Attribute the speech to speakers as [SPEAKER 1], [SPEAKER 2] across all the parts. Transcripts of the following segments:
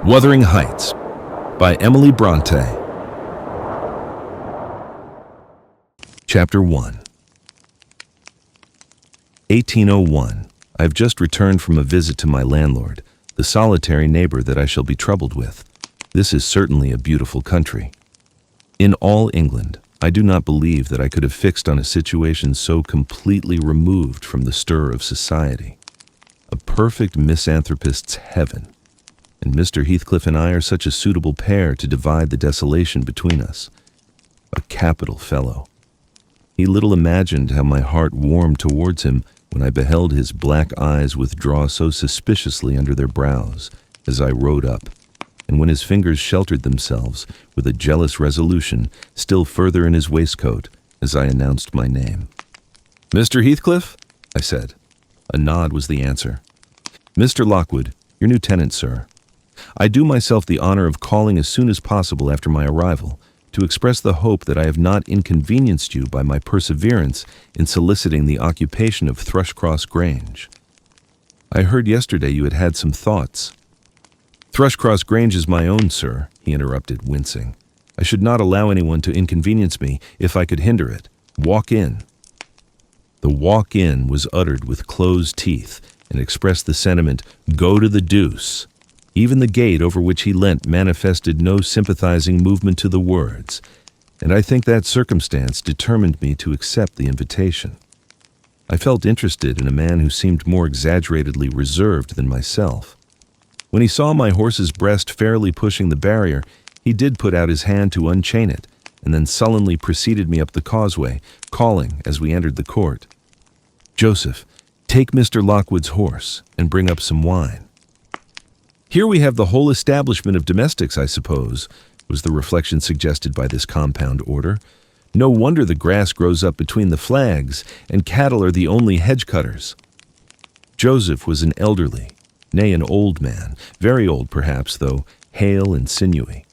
[SPEAKER 1] Wuthering Heights by Emily Brontë. Chapter 1. 1801. I have just returned from a visit to my landlord, the solitary neighbor that I shall be troubled with. This is certainly a beautiful country. In all England, I do not believe that I could have fixed on a situation so completely removed from the stir of society. A perfect misanthropist's heaven. And Mr. Heathcliff and I are such a suitable pair to divide the desolation between us. A capital fellow. He little imagined how my heart warmed towards him when I beheld his black eyes withdraw so suspiciously under their brows as I rode up, and when his fingers sheltered themselves with a jealous resolution still further in his waistcoat as I announced my name. "Mr. Heathcliff?" I said. A nod was the answer. "Mr. Lockwood, your new tenant, sir. I do myself the honor of calling as soon as possible after my arrival to express the hope that I have not inconvenienced you by my perseverance in soliciting the occupation of Thrushcross Grange. I heard yesterday you had had some thoughts." "Thrushcross Grange is my own, sir," he interrupted, wincing. "I should not allow anyone to inconvenience me if I could hinder it. Walk in." The walk in was uttered with closed teeth and expressed the sentiment, "Go to the deuce." Even the gate over which he leant manifested no sympathizing movement to the words, and I think that circumstance determined me to accept the invitation. I felt interested in a man who seemed more exaggeratedly reserved than myself. When he saw my horse's breast fairly pushing the barrier, he did put out his hand to unchain it, and then sullenly preceded me up the causeway, calling as we entered the court, "Joseph, take Mr. Lockwood's horse and bring up some wine." "Here we have the whole establishment of domestics, I suppose," was the reflection suggested by this compound order. "No wonder the grass grows up between the flags, and cattle are the only hedge cutters." Joseph was an elderly, nay, an old man, very old perhaps, though hale and sinewy.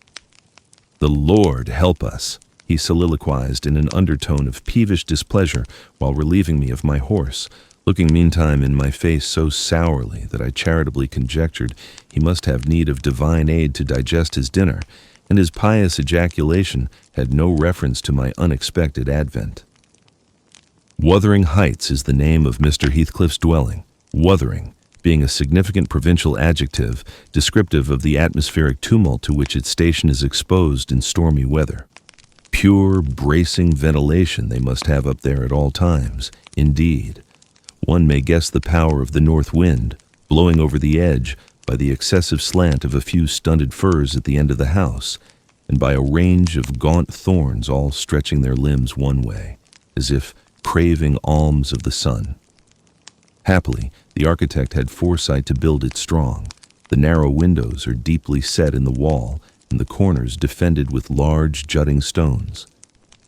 [SPEAKER 1] "The Lord help us," he soliloquized in an undertone of peevish displeasure while relieving me of my horse, looking meantime in my face so sourly that I charitably conjectured he must have need of divine aid to digest his dinner, and his pious ejaculation had no reference to my unexpected advent. Wuthering Heights is the name of Mr. Heathcliff's dwelling, Wuthering being a significant provincial adjective descriptive of the atmospheric tumult to which its station is exposed in stormy weather. Pure, bracing ventilation they must have up there at all times, indeed. One may guess the power of the north wind, blowing over the edge by the excessive slant of a few stunted firs at the end of the house, and by a range of gaunt thorns all stretching their limbs one way, as if craving alms of the sun. Happily, the architect had foresight to build it strong. The narrow windows are deeply set in the wall, and the corners defended with large jutting stones.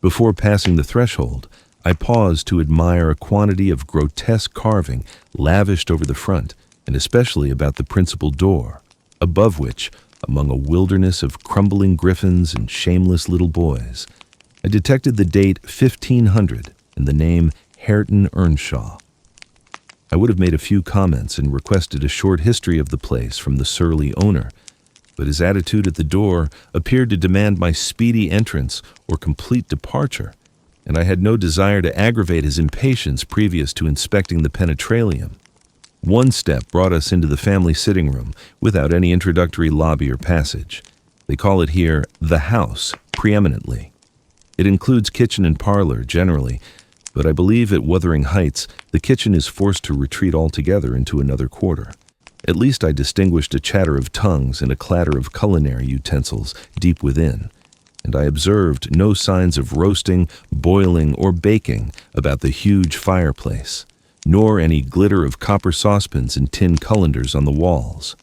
[SPEAKER 1] Before passing the threshold, I paused to admire a quantity of grotesque carving lavished over the front, and especially about the principal door, above which, among a wilderness of crumbling griffins and shameless little boys, I detected the date 1500 and the name Hareton Earnshaw. I would have made a few comments and requested a short history of the place from the surly owner, but his attitude at the door appeared to demand my speedy entrance or complete departure, and I had no desire to aggravate his impatience previous to inspecting the penetralium. One step brought us into the family sitting room without any introductory lobby or passage. They call it here the house, preeminently. It includes kitchen and parlor generally, but I believe at Wuthering Heights the kitchen is forced to retreat altogether into another quarter. At least I distinguished a chatter of tongues and a clatter of culinary utensils deep within, and I observed no signs of roasting, boiling, or baking about the huge fireplace, nor any glitter of copper saucepans and tin cullenders on the walls.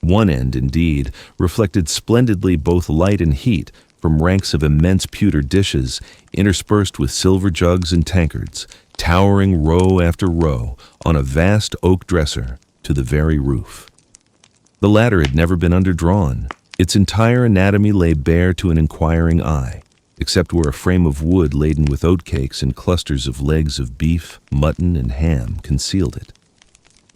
[SPEAKER 1] One end, indeed, reflected splendidly both light and heat from ranks of immense pewter dishes interspersed with silver jugs and tankards, towering row after row on a vast oak dresser to the very roof. The latter had never been underdrawn. Its entire anatomy lay bare to an inquiring eye, except where a frame of wood laden with oatcakes and clusters of legs of beef, mutton, and ham concealed it.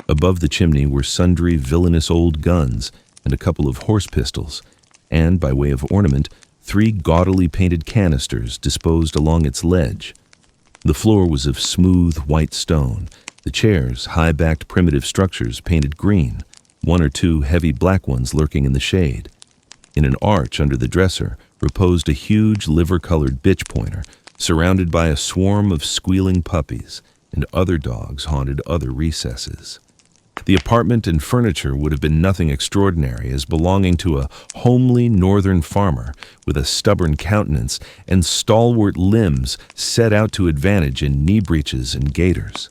[SPEAKER 1] Above the chimney were sundry villainous old guns, and a couple of horse pistols, and, by way of ornament, 3 gaudily painted canisters disposed along its ledge. The floor was of smooth white stone, the chairs high-backed primitive structures painted green, 1 or 2 heavy black ones lurking in the shade. In an arch under the dresser reposed a huge liver-colored bitch pointer, surrounded by a swarm of squealing puppies, and other dogs haunted other recesses. The apartment and furniture would have been nothing extraordinary, as belonging to a homely northern farmer with a stubborn countenance and stalwart limbs set out to advantage in knee breeches and gaiters.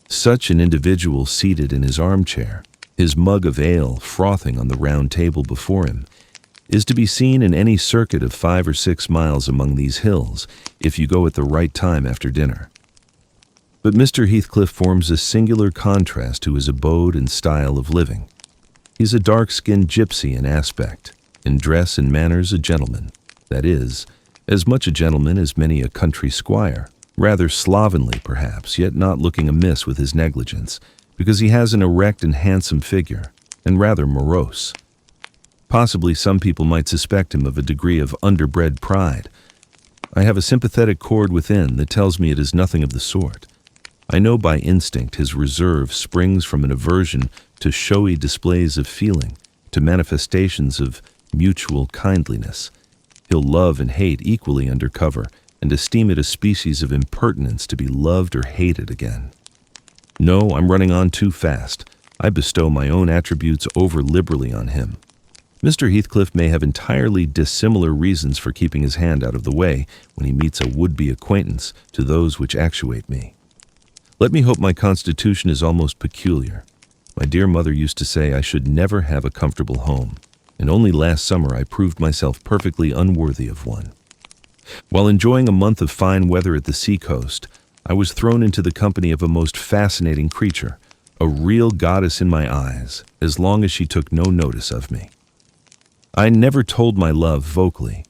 [SPEAKER 1] Such an individual seated in his armchair, his mug of ale frothing on the round table before him, is to be seen in any circuit of 5 or 6 miles among these hills, if you go at the right time after dinner. But Mr. Heathcliff forms a singular contrast to his abode and style of living. He's a dark-skinned gypsy in aspect, in dress and manners a gentleman, that is, as much a gentleman as many a country squire, rather slovenly perhaps, yet not looking amiss with his negligence, because he has an erect and handsome figure, and rather morose. Possibly some people might suspect him of a degree of underbred pride. I have a sympathetic chord within that tells me it is nothing of the sort. I know by instinct his reserve springs from an aversion to showy displays of feeling, to manifestations of mutual kindliness. He'll love and hate equally under cover, and esteem it a species of impertinence to be loved or hated again. No, I'm running on too fast. I bestow my own attributes over liberally on him. Mr. Heathcliff may have entirely dissimilar reasons for keeping his hand out of the way when he meets a would-be acquaintance to those which actuate me. Let me hope my constitution is almost peculiar. My dear mother used to say I should never have a comfortable home, and only last summer I proved myself perfectly unworthy of one. While enjoying a month of fine weather at the sea-coast, I was thrown into the company of a most fascinating creature, a real goddess in my eyes, as long as she took no notice of me. I never told my love vocally.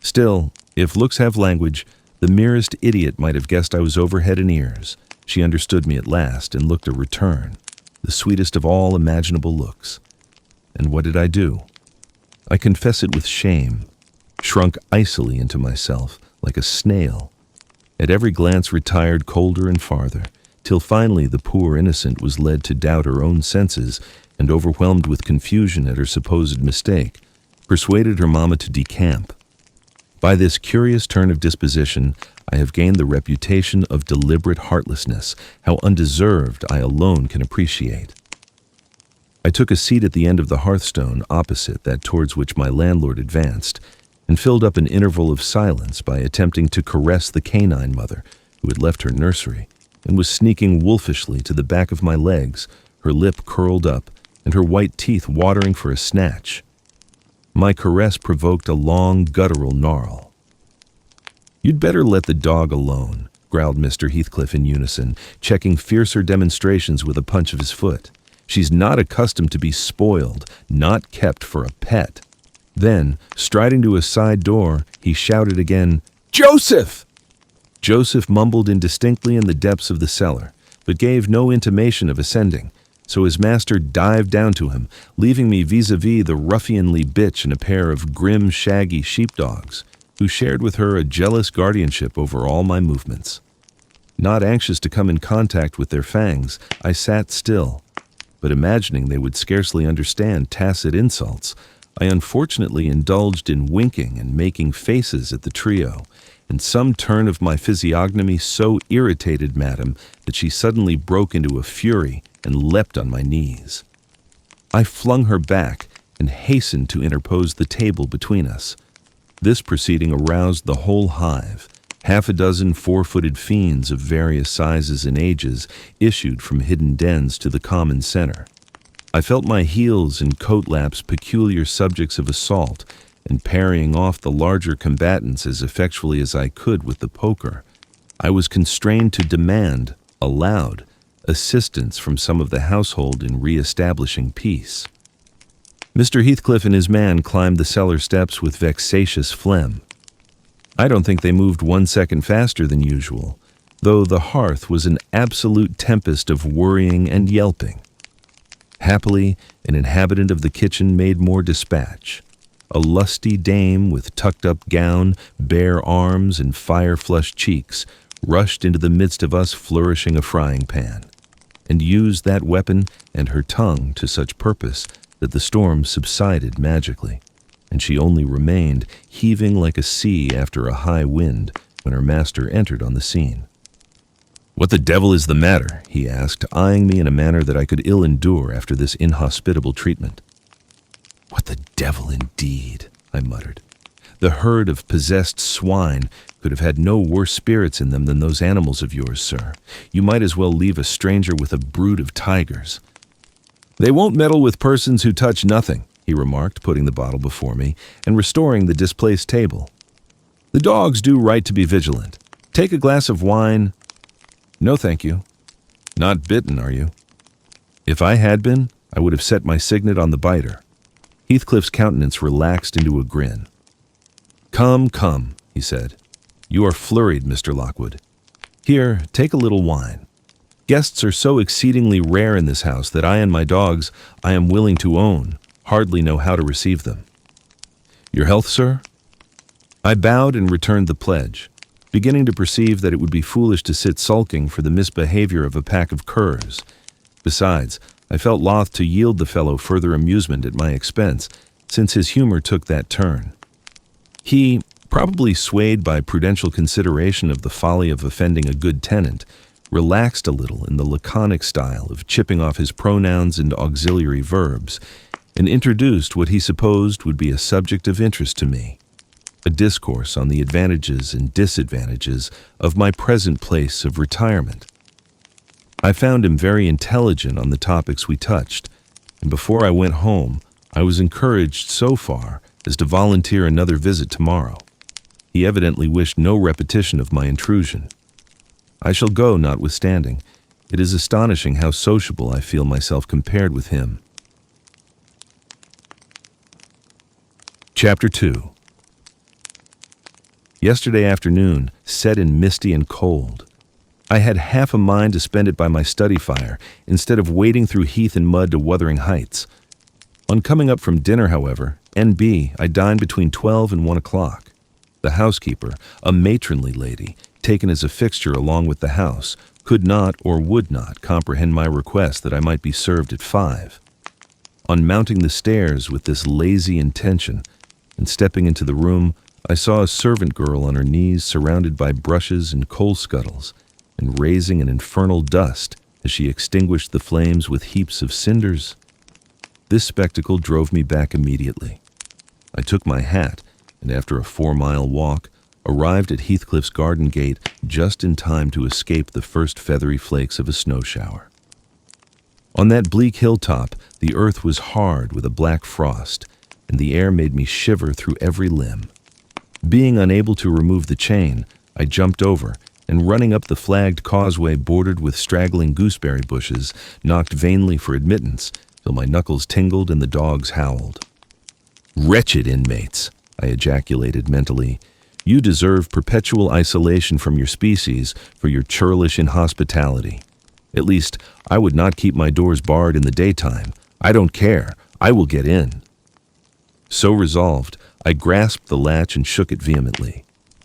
[SPEAKER 1] Still, if looks have language, the merest idiot might have guessed I was over head and ears. She understood me at last and looked a return, the sweetest of all imaginable looks. And what did I do? I confess it with shame, shrunk icily into myself like a snail. At every glance retired colder and farther, till finally the poor innocent was led to doubt her own senses and, overwhelmed with confusion at her supposed mistake, persuaded her mamma to decamp. By this curious turn of disposition, I have gained the reputation of deliberate heartlessness, how undeserved I alone can appreciate. I took a seat at the end of the hearthstone opposite that towards which my landlord advanced, and filled up an interval of silence by attempting to caress the canine mother, who had left her nursery, and was sneaking wolfishly to the back of my legs, her lip curled up, and her white teeth watering for a snatch. My caress provoked a long, guttural gnarl. "You'd better let the dog alone," growled Mr. Heathcliff in unison, checking fiercer demonstrations with a punch of his foot. "She's not accustomed to be spoiled, not kept for a pet." Then, striding to a side door, he shouted again, "Joseph!" Joseph mumbled indistinctly in the depths of the cellar, but gave no intimation of ascending, so his master dived down to him, leaving me vis-a-vis the ruffianly bitch and a pair of grim, shaggy sheepdogs, who shared with her a jealous guardianship over all my movements. Not anxious to come in contact with their fangs, I sat still, but imagining they would scarcely understand tacit insults, I unfortunately indulged in winking and making faces at the trio, and some turn of my physiognomy so irritated Madame that she suddenly broke into a fury and leapt on my knees. I flung her back and hastened to interpose the table between us. This proceeding aroused the whole hive. 6 four-footed fiends of various sizes and ages issued from hidden dens to the common center. I felt my heels and coat laps peculiar subjects of assault, and parrying off the larger combatants as effectually as I could with the poker, I was constrained to demand, aloud, assistance from some of the household in re-establishing peace. Mr. Heathcliff and his man climbed the cellar steps with vexatious phlegm. I don't think they moved 1 second faster than usual, though the hearth was an absolute tempest of worrying and yelping. Happily, an inhabitant of the kitchen made more dispatch. A lusty dame with tucked-up gown, bare arms, and fire-flushed cheeks rushed into the midst of us flourishing a frying pan, and used that weapon and her tongue to such purpose that the storm subsided magically, and she only remained heaving like a sea after a high wind when her master entered on the scene. "What the devil is the matter?" he asked, eyeing me in a manner that I could ill endure after this inhospitable treatment. "What the devil indeed," I muttered. "The herd of possessed swine could have had no worse spirits in them than those animals of yours, sir. You might as well leave a stranger with a brood of tigers." "They won't meddle with persons who touch nothing," he remarked, putting the bottle before me and restoring the displaced table. "The dogs do right to be vigilant. Take a glass of wine." "No, thank you." "Not bitten, are you?" If I had been, I would have set my signet on the biter. Heathcliff's countenance relaxed into a grin. "Come, come," he said. "You are flurried, Mr. Lockwood. Here, take a little wine. Guests are so exceedingly rare in this house that I and my dogs I am willing to own hardly know how to receive them. Your health, sir?" I bowed and returned the pledge, beginning to perceive that it would be foolish to sit sulking for the misbehavior of a pack of curs. Besides, I felt loth to yield the fellow further amusement at my expense, since his humor took that turn. He, probably swayed by prudential consideration of the folly of offending a good tenant, relaxed a little in the laconic style of chipping off his pronouns and auxiliary verbs, and introduced what he supposed would be a subject of interest to me, a discourse on the advantages and disadvantages of my present place of retirement. I found him very intelligent on the topics we touched, and before I went home, I was encouraged so far as to volunteer another visit tomorrow. He evidently wished no repetition of my intrusion. I shall go notwithstanding. It is astonishing how sociable I feel myself compared with him. Chapter 2. Yesterday afternoon, set in misty and cold. I had half a mind to spend it by my study fire, instead of wading through heath and mud to Wuthering Heights. On coming up from dinner, however, N.B., I dined between 12 and 1 o'clock. The housekeeper, a matronly lady, taken as a fixture along with the house, could not or would not comprehend my request that I might be served at 5. On mounting the stairs with this lazy intention, and stepping into the room, I saw a servant girl on her knees surrounded by brushes and coal scuttles, and raising an infernal dust as she extinguished the flames with heaps of cinders. This spectacle drove me back immediately. I took my hat, and after a 4-mile walk, arrived at Heathcliff's garden gate just in time to escape the first feathery flakes of a snow shower. On that bleak hilltop, the earth was hard with a black frost, and the air made me shiver through every limb. Being unable to remove the chain, I jumped over, and running up the flagged causeway bordered with straggling gooseberry bushes, knocked vainly for admittance, till my knuckles tingled and the dogs howled. "Wretched inmates," I ejaculated mentally. "You deserve perpetual isolation from your species for your churlish inhospitality. At least, I would not keep my doors barred in the daytime. I don't care. I will get in." So resolved, I grasped the latch and shook it vehemently.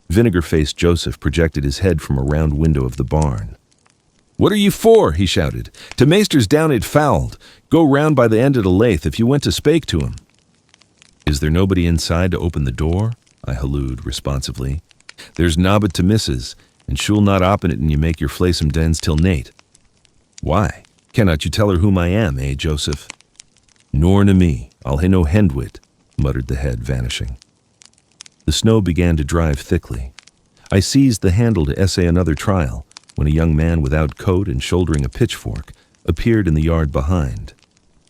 [SPEAKER 1] Vinegar-faced Joseph projected his head from a round window of the barn. "What are you for?" he shouted. "To Maester's down it fouled. Go round by the end of the lath if you went to spake to him." "Is there nobody inside to open the door?" I hallooed responsively. "There's nobbut to missus, and she'll not open it and you make your flaysome dens till nate." "Why? Cannot you tell her whom I am, eh, Joseph?" "Nor na me. I'll hae no hendwit," muttered the head, vanishing. The snow began to drive thickly. I seized the handle to essay another trial, when a young man without coat and shouldering a pitchfork appeared in the yard behind.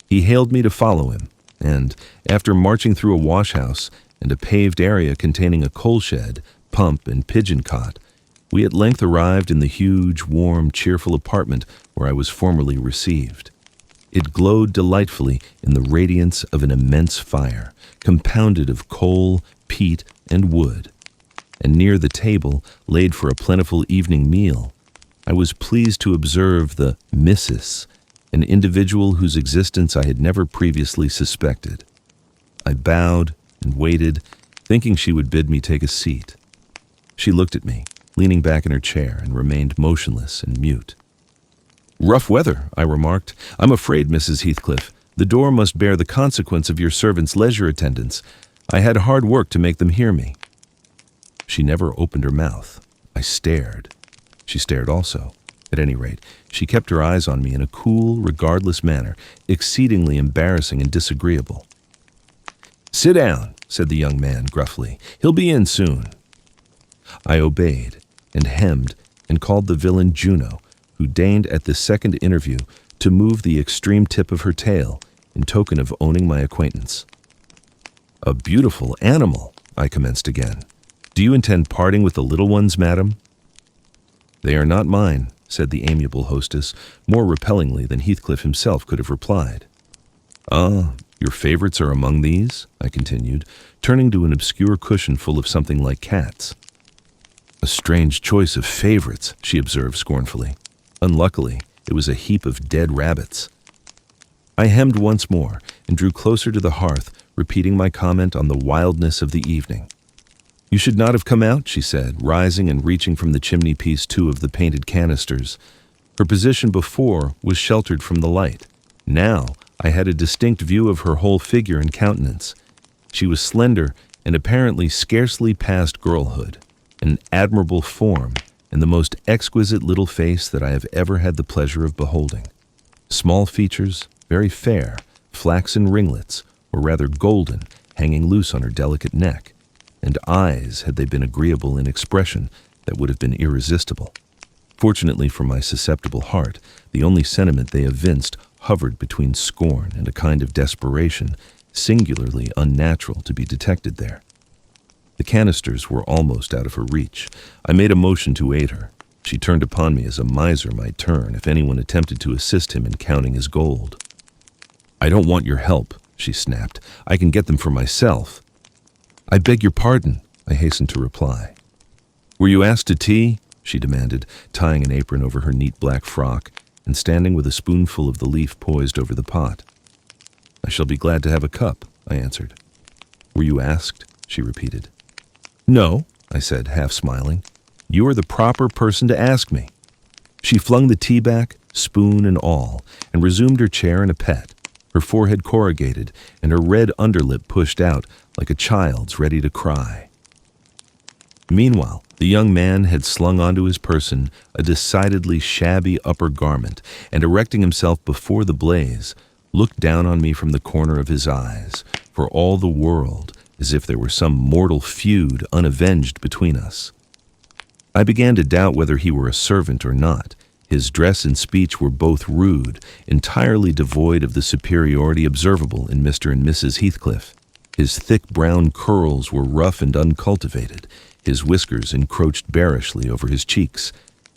[SPEAKER 1] He hailed me to follow him, and, after marching through a wash-house and a paved area containing a coal shed, pump, and pigeon cot, we at length arrived in the huge, warm, cheerful apartment where I was formerly received. It glowed delightfully in the radiance of an immense fire, compounded of coal, peat, and wood, and near the table, laid for a plentiful evening meal, I was pleased to observe the missus, an individual whose existence I had never previously suspected. I bowed and waited, thinking she would bid me take a seat. She looked at me, leaning back in her chair, and remained motionless and mute. "Rough weather," I remarked. "I'm afraid, Mrs. Heathcliff, the door must bear the consequence of your servant's leisure attendance. I had hard work to make them hear me." She never opened her mouth. I stared. She stared also. At any rate, she kept her eyes on me in a cool, regardless manner, exceedingly embarrassing and disagreeable. "Sit down," said the young man gruffly. "He'll be in soon." I obeyed, and hemmed, and called the villain Juno, who deigned at this second interview to move the extreme tip of her tail in token of owning my acquaintance. "A beautiful animal," I commenced again. "Do you intend parting with the little ones, madam?" "They are not mine," said the amiable hostess, more repellingly than Heathcliff himself could have replied. "Ah, your favorites are among these?" I continued, turning to an obscure cushion full of something like cats. "A strange choice of favorites," she observed scornfully. Unluckily, it was a heap of dead rabbits. I hemmed once more and drew closer to the hearth, repeating my comment on the wildness of the evening. "You should not have come out," she said, rising and reaching from the chimney-piece two of the painted canisters. Her position before was sheltered from the light. Now I had a distinct view of her whole figure and countenance. She was slender and apparently scarcely past girlhood, an admirable form, and the most exquisite little face that I have ever had the pleasure of beholding. Small features, very fair, flaxen ringlets, or rather golden, hanging loose on her delicate neck, and eyes, had they been agreeable in expression, that would have been irresistible. Fortunately for my susceptible heart, the only sentiment they evinced hovered between scorn and a kind of desperation, singularly unnatural to be detected there. The canisters were almost out of her reach. I made a motion to aid her. She turned upon me as a miser might turn if anyone attempted to assist him in counting his gold. "I don't want your help," she snapped. "I can get them for myself." "I beg your pardon," I hastened to reply. "Were you asked to tea?" she demanded, tying an apron over her neat black frock and standing with a spoonful of the leaf poised over the pot. "I shall be glad to have a cup," I answered. "Were you asked?" she repeated. "No," I said, half smiling. "You are the proper person to ask me." She flung the tea back, spoon and all, and resumed her chair in a pet, her forehead corrugated and her red underlip pushed out like a child's ready to cry. Meanwhile, the young man had slung onto his person a decidedly shabby upper garment, and erecting himself before the blaze, looked down on me from the corner of his eyes, for all the world as if there were some mortal feud unavenged between us. I began to doubt whether he were a servant or not. His dress and speech were both rude, entirely devoid of the superiority observable in Mr. and Mrs. Heathcliff. His thick brown curls were rough and uncultivated, his whiskers encroached bearishly over his cheeks,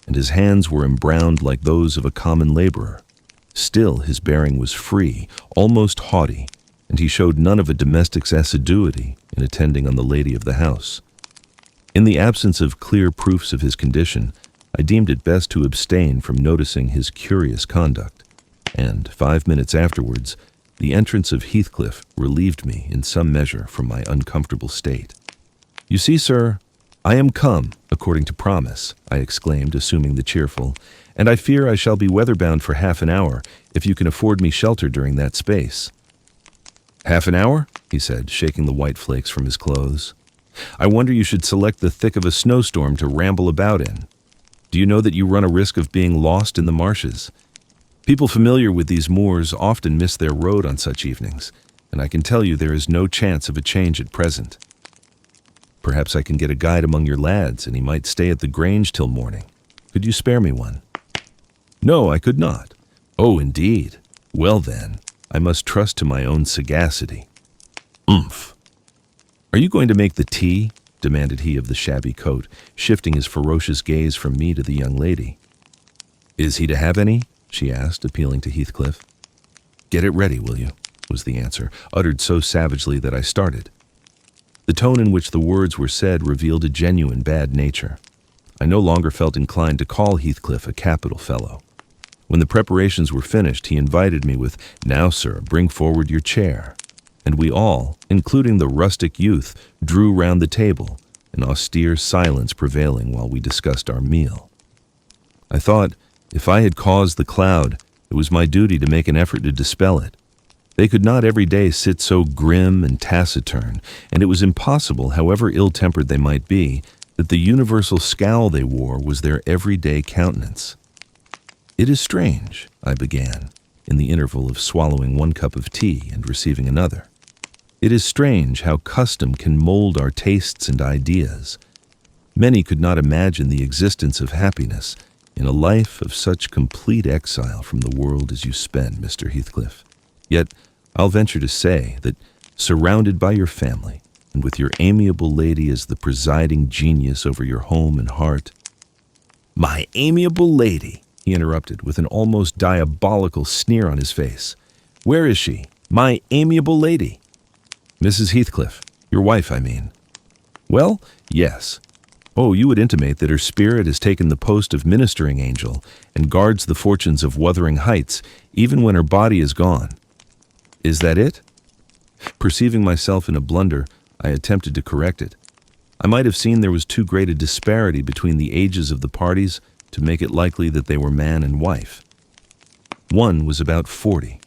[SPEAKER 1] and his hands were embrowned like those of a common laborer. Still, his bearing was free, almost haughty, and he showed none of a domestic's assiduity in attending on the lady of the house. In the absence of clear proofs of his condition, I deemed it best to abstain from noticing his curious conduct, and 5 minutes afterwards, the entrance of Heathcliff relieved me in some measure from my uncomfortable state. "You see, sir, I am come, according to promise," I exclaimed, assuming the cheerful, "and I fear I shall be weather-bound for half an hour, if you can afford me shelter during that space." "Half an hour?" he said, shaking the white flakes from his clothes. "I wonder you should select the thick of a snowstorm to ramble about in. Do you know that you run a risk of being lost in the marshes? People familiar with these moors often miss their road on such evenings, and I can tell you there is no chance of a change at present. Perhaps I can get a guide among your lads, and he might stay at the Grange till morning. Could you spare me one?" "No, I could not." "Oh, indeed. Well then, I must trust to my own sagacity." "Umph." "Are you going to make the tea?" demanded he of the shabby coat, shifting his ferocious gaze from me to the young lady. "Is he to have any?" she asked, appealing to Heathcliff. "Get it ready, will you?" was the answer, uttered so savagely that I started. The tone in which the words were said revealed a genuine bad nature. I no longer felt inclined to call Heathcliff a capital fellow. When the preparations were finished, he invited me with, "Now, sir, bring forward your chair." And we all, including the rustic youth, drew round the table, an austere silence prevailing while we discussed our meal. I thought, if I had caused the cloud, it was my duty to make an effort to dispel it. They could not every day sit so grim and taciturn, and it was impossible, however ill-tempered they might be, that the universal scowl they wore was their everyday countenance. "It is strange," I began, in the interval of swallowing one cup of tea and receiving another. "It is strange how custom can mold our tastes and ideas. Many could not imagine the existence of happiness in a life of such complete exile from the world as you spend, Mr. Heathcliff. Yet I'll venture to say that, surrounded by your family, and with your amiable lady as the presiding genius over your home and heart—" "My amiable lady," he interrupted with an almost diabolical sneer on his face. "Where is she? My amiable lady?" "Mrs. Heathcliff, your wife, I mean." "Well, yes. Oh, you would intimate that her spirit has taken the post of ministering angel and guards the fortunes of Wuthering Heights even when her body is gone. Is that it?" Perceiving myself in a blunder, I attempted to correct it. I might have seen there was too great a disparity between the ages of the parties to make it likely that they were man and wife. One was about 40,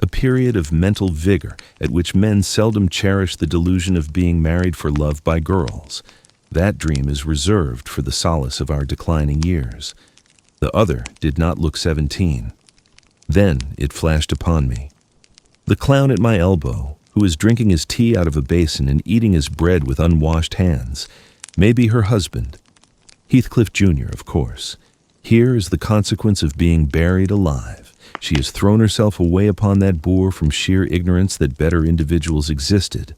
[SPEAKER 1] a period of mental vigor at which men seldom cherish the delusion of being married for love by girls. That dream is reserved for the solace of our declining years. The other did not look 17. Then it flashed upon me. The clown at my elbow, who is drinking his tea out of a basin and eating his bread with unwashed hands, may be her husband. Heathcliff Jr., of course. Here is the consequence of being buried alive. She has thrown herself away upon that boor from sheer ignorance that better individuals existed.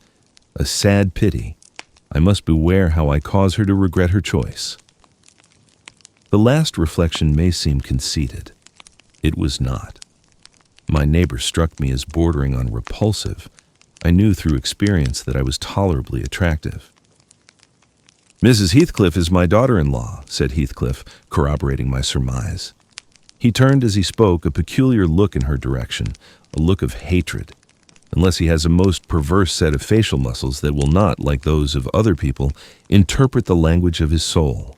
[SPEAKER 1] A sad pity. I must beware how I cause her to regret her choice. The last reflection may seem conceited. It was not. My neighbor struck me as bordering on repulsive. I knew through experience that I was tolerably attractive. "Mrs. Heathcliff is my daughter-in-law," said Heathcliff, corroborating my surmise. He turned as he spoke, a peculiar look in her direction, a look of hatred, unless he has a most perverse set of facial muscles that will not, like those of other people, interpret the language of his soul.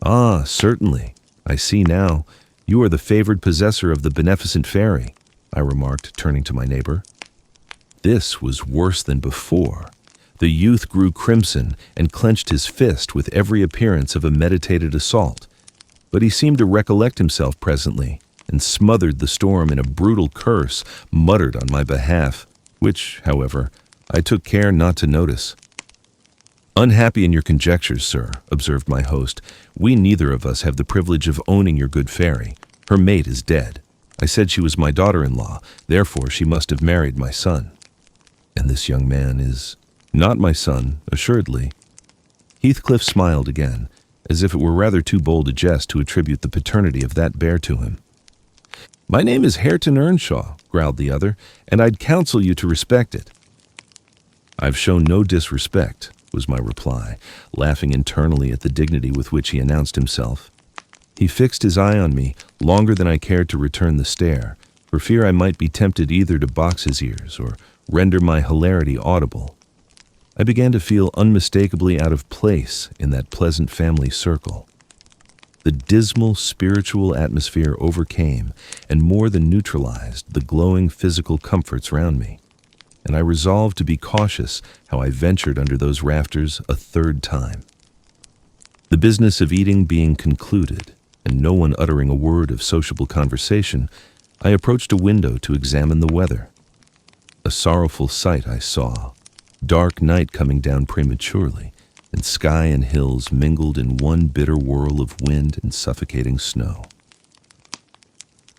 [SPEAKER 1] "Ah, certainly. I see now. You are the favored possessor of the beneficent fairy," I remarked, turning to my neighbor. This was worse than before. The youth grew crimson and clenched his fist with every appearance of a meditated assault. But he seemed to recollect himself presently and smothered the storm in a brutal curse muttered on my behalf, which, however, I took care not to notice. "Unhappy in your conjectures, sir," observed my host. "We neither of us have the privilege of owning your good fairy. Her mate is dead. I said she was my daughter-in-law, therefore she must have married my son." "And this young man is—" "Not my son, assuredly." Heathcliff smiled again, as if it were rather too bold a jest to attribute the paternity of that bear to him. "My name is Hareton Earnshaw," growled the other, "and I'd counsel you to respect it." "I've shown no disrespect," was my reply, laughing internally at the dignity with which he announced himself. He fixed his eye on me longer than I cared to return the stare, for fear I might be tempted either to box his ears or render my hilarity audible. I began to feel unmistakably out of place in that pleasant family circle. The dismal spiritual atmosphere overcame and more than neutralized the glowing physical comforts round me, and I resolved to be cautious how I ventured under those rafters a third time. The business of eating being concluded, and no one uttering a word of sociable conversation, I approached a window to examine the weather. A sorrowful sight I saw. Dark night coming down prematurely, and sky and hills mingled in one bitter whirl of wind and suffocating snow.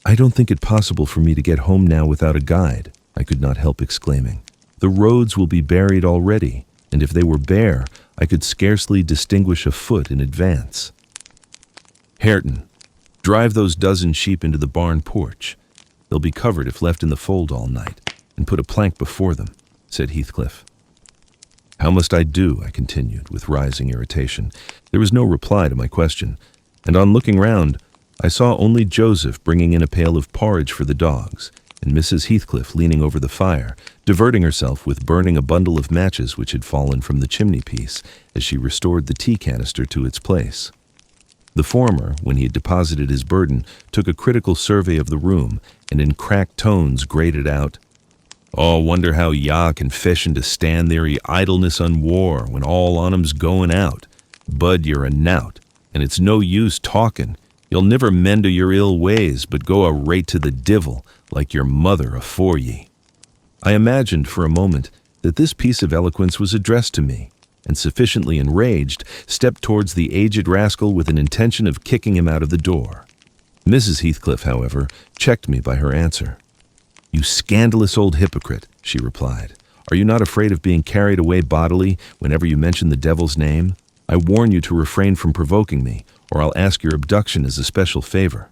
[SPEAKER 1] "I don't think it possible for me to get home now without a guide," I could not help exclaiming. "The roads will be buried already, and if they were bare, I could scarcely distinguish a foot in advance." "Hareton, drive those dozen sheep into the barn porch. They'll be covered if left in the fold all night, and put a plank before them," said Heathcliff. "How must I do?" I continued, with rising irritation. There was no reply to my question, and on looking round, I saw only Joseph bringing in a pail of porridge for the dogs, and Mrs. Heathcliff leaning over the fire, diverting herself with burning a bundle of matches which had fallen from the chimney-piece as she restored the tea canister to its place. The former, when he had deposited his burden, took a critical survey of the room, and in cracked tones grated out, "Oh, wonder how ya can fishin' to stand there i idleness on war when all on 'em's goin' out. Bud, you're a knout, and it's no use talkin'. You'll niver mend o' your ill ways, but go a rate to the divil, like your mother afore ye." I imagined for a moment that this piece of eloquence was addressed to me, and sufficiently enraged, stepped towards the aged rascal with an intention of kicking him out of the door. Mrs. Heathcliff, however, checked me by her answer. "You scandalous old hypocrite," she replied. "Are you not afraid of being carried away bodily whenever you mention the devil's name? I warn you to refrain from provoking me, or I'll ask your abduction as a special favor."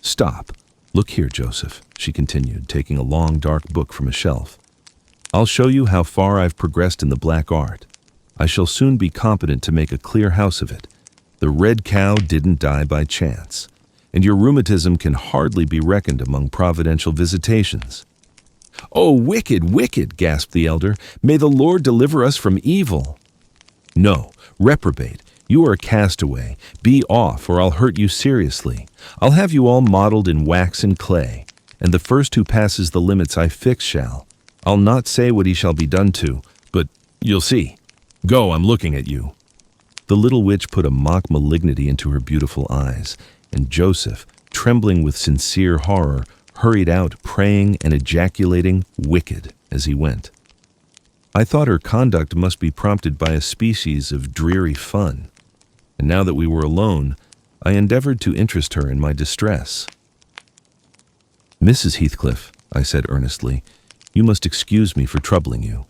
[SPEAKER 1] "Stop. Look here, Joseph," she continued, taking a long, dark book from a shelf. "I'll show you how far I've progressed in the black art. I shall soon be competent to make a clear house of it. The red cow didn't die by chance, and your rheumatism can hardly be reckoned among providential visitations." "Oh, wicked, wicked," gasped the elder. "May the Lord deliver us from evil." "No, reprobate. You are a castaway. Be off, or I'll hurt you seriously. I'll have you all modeled in wax and clay, and the first who passes the limits I fix shall. I'll not say what he shall be done to, but you'll see. Go, I'm looking at you." The little witch put a mock malignity into her beautiful eyes, and Joseph, trembling with sincere horror, hurried out, praying and ejaculating "wicked" as he went. I thought her conduct must be prompted by a species of dreary fun, and now that we were alone, I endeavored to interest her in my distress. "Mrs. Heathcliff," I said earnestly, "you must excuse me for troubling you.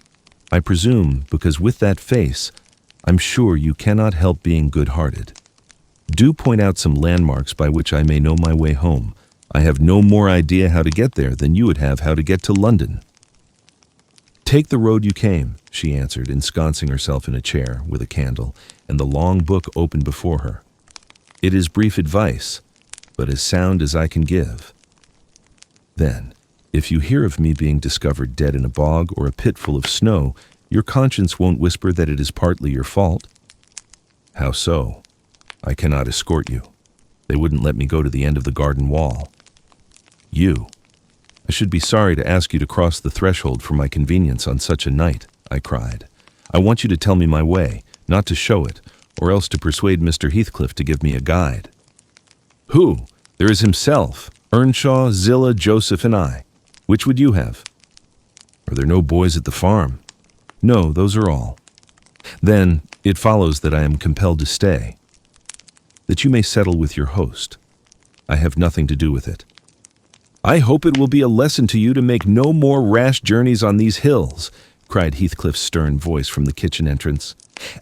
[SPEAKER 1] I presume, because with that face, I'm sure you cannot help being good-hearted. Do point out some landmarks by which I may know my way home. I have no more idea how to get there than you would have how to get to London." "Take the road you came," she answered, ensconcing herself in a chair with a candle and the long book open before her. "It is brief advice, but as sound as I can give. Then, if you hear of me being discovered dead in a bog or a pit full of snow, your conscience won't whisper that it is partly your fault." "How so?" "I cannot escort you. They wouldn't let me go to the end of the garden wall." "You? I should be sorry to ask you to cross the threshold for my convenience on such a night," I cried. "I want you to tell me my way, not to show it, or else to persuade Mr. Heathcliff to give me a guide." "Who? There is himself, Earnshaw, Zillah, Joseph, and I. Which would you have?" "Are there no boys at the farm?" "No, those are all." "Then it follows that I am compelled to stay." "That you may settle with your host. I have nothing to do with it." "I hope it will be a lesson to you to make no more rash journeys on these hills," cried Heathcliff's stern voice from the kitchen entrance.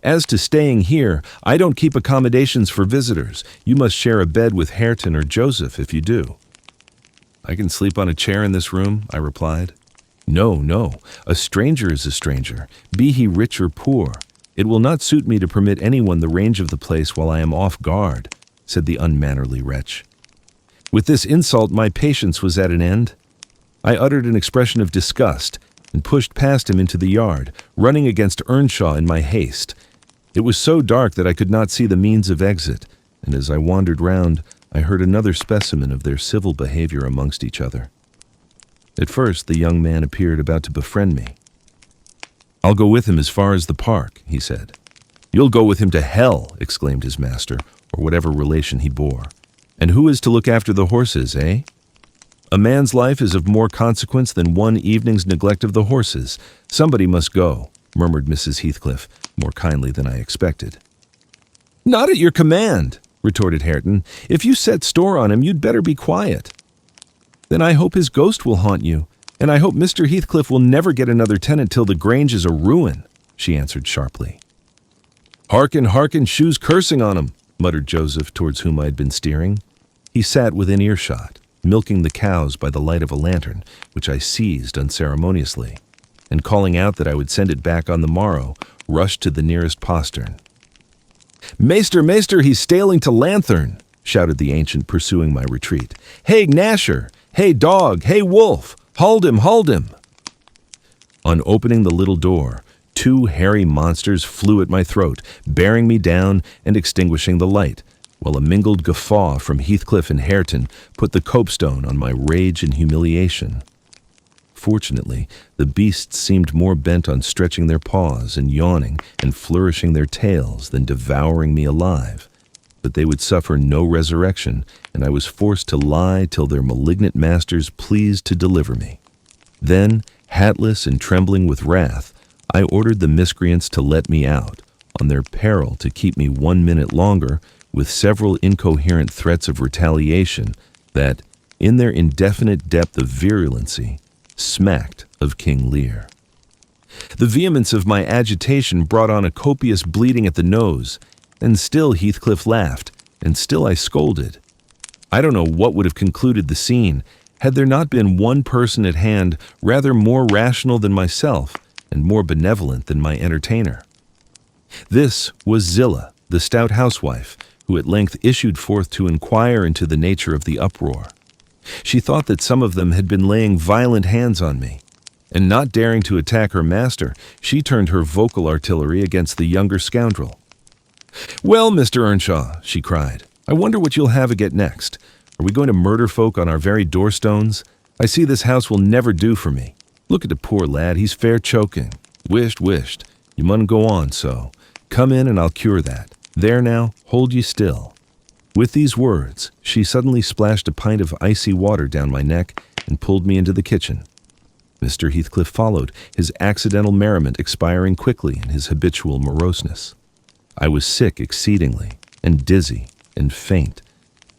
[SPEAKER 1] "As to staying here, I don't keep accommodations for visitors. You must share a bed with Hareton or Joseph if you do." "I can sleep on a chair in this room," I replied. "No, no. A stranger is a stranger, be he rich or poor. It will not suit me to permit anyone the range of the place while I am off guard," said the unmannerly wretch. With this insult, my patience was at an end. I uttered an expression of disgust and pushed past him into the yard, running against Earnshaw in my haste. It was so dark that I could not see the means of exit, and as I wandered round, I heard another specimen of their civil behavior amongst each other. At first, the young man appeared about to befriend me. "I'll go with him as far as the park," he said. "You'll go with him to hell," exclaimed his master, or whatever relation he bore. "And who is to look after the horses, eh?" "A man's life is of more consequence than one evening's neglect of the horses. Somebody must go," murmured Mrs. Heathcliff, more kindly than I expected. "Not at your command," retorted Hareton. "If you set store on him, you'd better be quiet." "Then I hope his ghost will haunt you, and I hope Mr. Heathcliff will never get another tenant till the Grange is a ruin," she answered sharply. "Hearken, hearken, shoes cursing on him," muttered Joseph, towards whom I had been steering. He sat within earshot, milking the cows by the light of a lantern, which I seized unceremoniously, and calling out that I would send it back on the morrow, rushed to the nearest postern. "Maester, maester, he's stailing to lanthorn," shouted the ancient, pursuing my retreat. "Hey, Gnasher! Hey, dog! Hey, wolf! Hold him! Hold him!" On opening the little door, two hairy monsters flew at my throat, bearing me down and extinguishing the light, while a mingled guffaw from Heathcliff and Hareton put the copestone on my rage and humiliation. Fortunately, the beasts seemed more bent on stretching their paws and yawning and flourishing their tails than devouring me alive. But they would suffer no resurrection, and I was forced to lie till their malignant masters pleased to deliver me. Then, hatless and trembling with wrath, I ordered the miscreants to let me out, on their peril to keep me 1 minute longer, with several incoherent threats of retaliation that, in their indefinite depth of virulency, smacked of King Lear. The vehemence of my agitation brought on a copious bleeding at the nose, and still Heathcliff laughed, and still I scolded. I don't know what would have concluded the scene, had there not been one person at hand rather more rational than myself, and more benevolent than my entertainer. This was Zillah, the stout housewife, who at length issued forth to inquire into the nature of the uproar. She thought that some of them had been laying violent hands on me, and not daring to attack her master, she turned her vocal artillery against the younger scoundrel. "Well, Mr. Earnshaw," she cried, "I wonder what you'll have again next. Are we going to murder folk on our very doorstones? I see this house will never do for me. Look at the poor lad, he's fair choking. Wisht. You mustn't go on so. Come in and I'll cure that. There now, hold ye still." With these words, she suddenly splashed a pint of icy water down my neck and pulled me into the kitchen. Mr. Heathcliff followed, his accidental merriment expiring quickly in his habitual moroseness. I was sick exceedingly, and dizzy, and faint,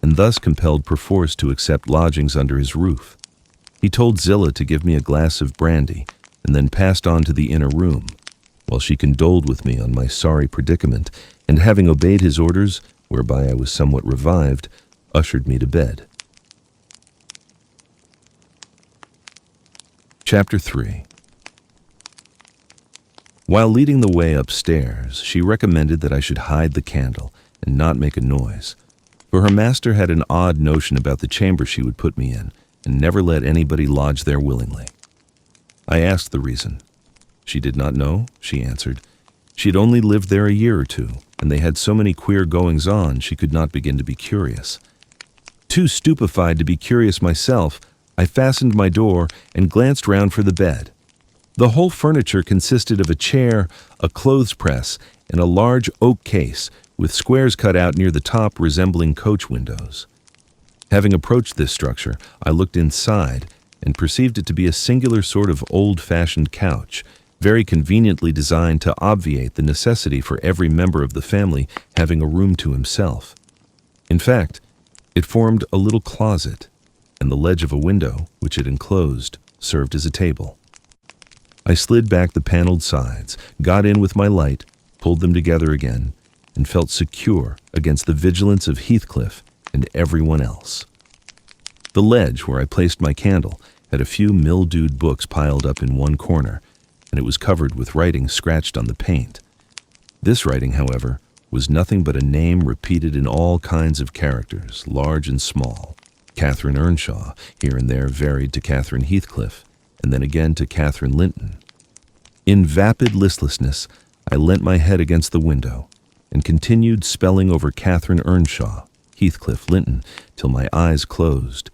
[SPEAKER 1] and thus compelled perforce to accept lodgings under his roof. He told Zillah to give me a glass of brandy, and then passed on to the inner room, while she condoled with me on my sorry predicament, and having obeyed his orders, whereby I was somewhat revived, ushered me to bed. Chapter 3. While leading the way upstairs, she recommended that I should hide the candle and not make a noise, for her master had an odd notion about the chamber she would put me in, and never let anybody lodge there willingly. I asked the reason. She did not know, she answered. She had only lived there a year or two, and they had so many queer goings-on she could not begin to be curious. Too stupefied to be curious myself, I fastened my door and glanced round for the bed. The whole furniture consisted of a chair, a clothes press, and a large oak case, with squares cut out near the top resembling coach windows. Having approached this structure, I looked inside and perceived it to be a singular sort of old-fashioned couch, very conveniently designed to obviate the necessity for every member of the family having a room to himself. In fact, it formed a little closet, and the ledge of a window, which it enclosed, served as a table. I slid back the paneled sides, got in with my light, pulled them together again, and felt secure against the vigilance of Heathcliff and everyone else. The ledge where I placed my candle had a few mildewed books piled up in one corner, and it was covered with writing scratched on the paint. This writing, however, was nothing but a name repeated in all kinds of characters, large and small. Catherine Earnshaw, here and there varied to Catherine Heathcliff, and then again to Catherine Linton. In vapid listlessness, I leant my head against the window, and continued spelling over Catherine Earnshaw, Heathcliff Linton, till my eyes closed.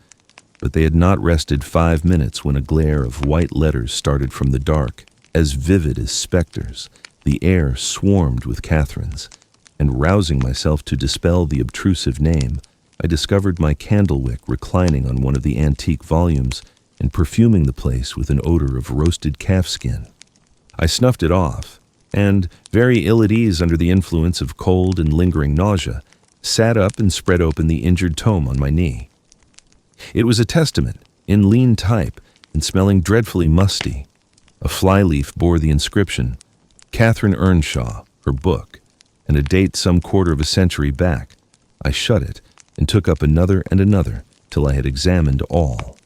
[SPEAKER 1] But they had not rested 5 minutes when a glare of white letters started from the dark, as vivid as specters. The air swarmed with Catherines, and rousing myself to dispel the obtrusive name, I discovered my candle-wick reclining on one of the antique volumes and perfuming the place with an odor of roasted calfskin. I snuffed it off, and, very ill at ease under the influence of cold and lingering nausea, sat up and spread open the injured tome on my knee. It was a testament, in lean type, and smelling dreadfully musty. A flyleaf bore the inscription, Catherine Earnshaw, her book, and a date some quarter of a century back. I shut it, and took up another and another, till I had examined all.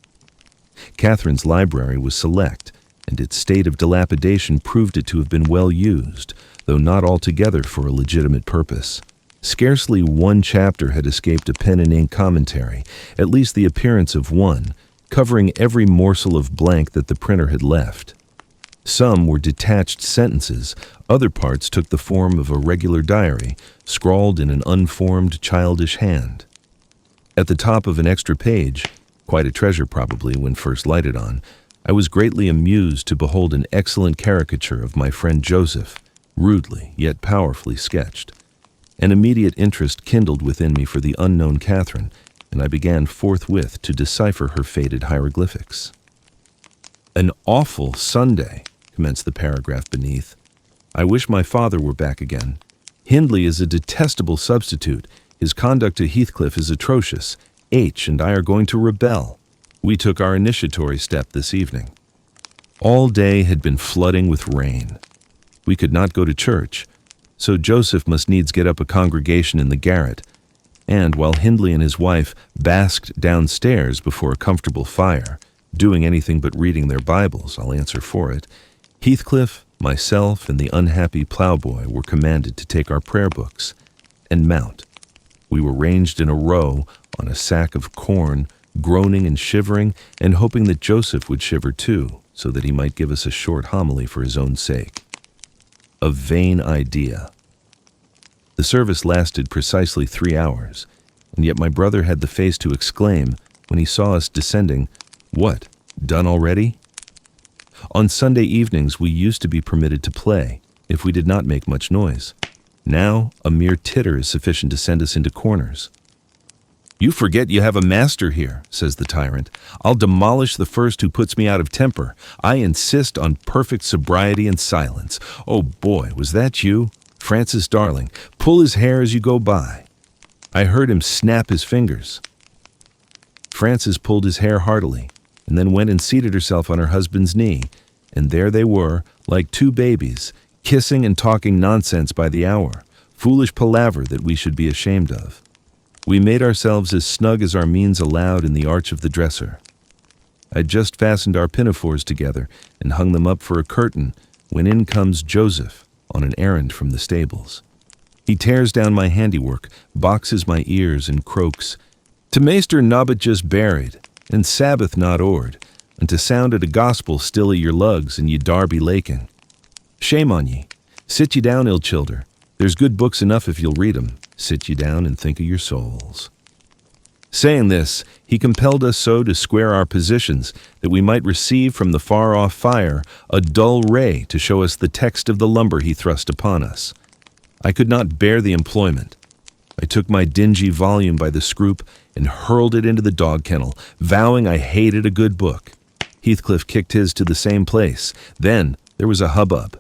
[SPEAKER 1] Catherine's library was select, and its state of dilapidation proved it to have been well used, though not altogether for a legitimate purpose. Scarcely one chapter had escaped a pen and ink commentary, at least the appearance of one, covering every morsel of blank that the printer had left. Some were detached sentences, other parts took the form of a regular diary, scrawled in an unformed, childish hand. At the top of an extra page, quite a treasure probably when first lighted on, I was greatly amused to behold an excellent caricature of my friend Joseph, rudely yet powerfully sketched. An immediate interest kindled within me for the unknown Catherine, and I began forthwith to decipher her faded hieroglyphics. "An awful Sunday," commenced the paragraph beneath. "I wish my father were back again. Hindley is a detestable substitute. His conduct to Heathcliff is atrocious. H and I are going to rebel. We took our initiatory step this evening." All day had been flooding with rain. We could not go to church, so Joseph must needs get up a congregation in the garret, and while Hindley and his wife basked downstairs before a comfortable fire, doing anything but reading their Bibles, I'll answer for it, Heathcliff, myself, and the unhappy ploughboy were commanded to take our prayer books and mount. We were ranged in a row on a sack of corn, groaning and shivering, and hoping that Joseph would shiver too, so that he might give us a short homily for his own sake. A vain idea. The service lasted precisely 3 hours, and yet my brother had the face to exclaim, when he saw us descending, "What, done already?" On Sunday evenings we used to be permitted to play, if we did not make much noise. Now a mere titter is sufficient to send us into corners. "You forget you have a master here," says the tyrant. "I'll demolish the first who puts me out of temper. I insist on perfect sobriety and silence. Oh boy, was that you? Francis, darling, pull his hair as you go by." I heard him snap his fingers. Francis pulled his hair heartily, and then went and seated herself on her husband's knee, and there they were, like two babies, kissing and talking nonsense by the hour, foolish palaver that we should be ashamed of. We made ourselves as snug as our means allowed in the arch of the dresser. I'd just fastened our pinafores together and hung them up for a curtain when in comes Joseph on an errand from the stables. He tears down my handiwork, boxes my ears, and croaks, "To Maester Nobbut just buried, and Sabbath not o'ered, and to sound at a gospel still at your lugs, and ye Darby laking. Shame on ye. Sit ye down, ill childer. There's good books enough if you'll read 'em. Sit ye down and think of your souls." Saying this, he compelled us so to square our positions that we might receive from the far-off fire a dull ray to show us the text of the lumber he thrust upon us. I could not bear the employment. I took my dingy volume by the scroop and hurled it into the dog kennel, vowing I hated a good book. Heathcliff kicked his to the same place. Then there was a hubbub.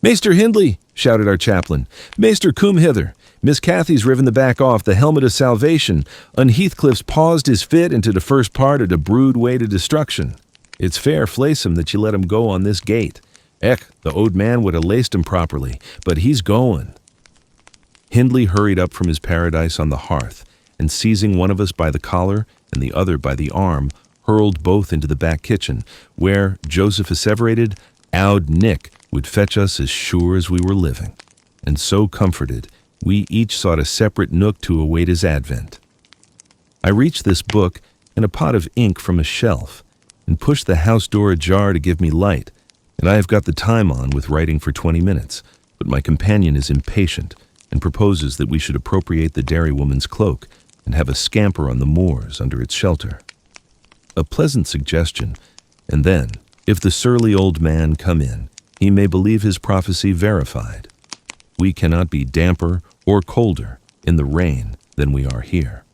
[SPEAKER 1] "Maester Hindley!" shouted our chaplain. "Maester, come hither. Miss Cathy's riven the back off the helmet of salvation, and Heathcliff's paused his fit into the first part of the brood way to destruction. It's fair flaysome that you let him go on this gate. Ech, the old man would have laced him properly, but he's going." Hindley hurried up from his paradise on the hearth, and seizing one of us by the collar and the other by the arm, hurled both into the back kitchen, where, Joseph asseverated, "Owd Nick" would fetch us as sure as we were living. And so comforted, we each sought a separate nook to await his advent. I reached this book and a pot of ink from a shelf, and pushed the house door ajar to give me light, and I have got the time on with writing for 20 minutes, but my companion is impatient, and proposes that we should appropriate the dairywoman's cloak, and have a scamper on the moors under its shelter. A pleasant suggestion, and then, if the surly old man come in, he may believe his prophecy verified. We cannot be damper or colder in the rain than we are here.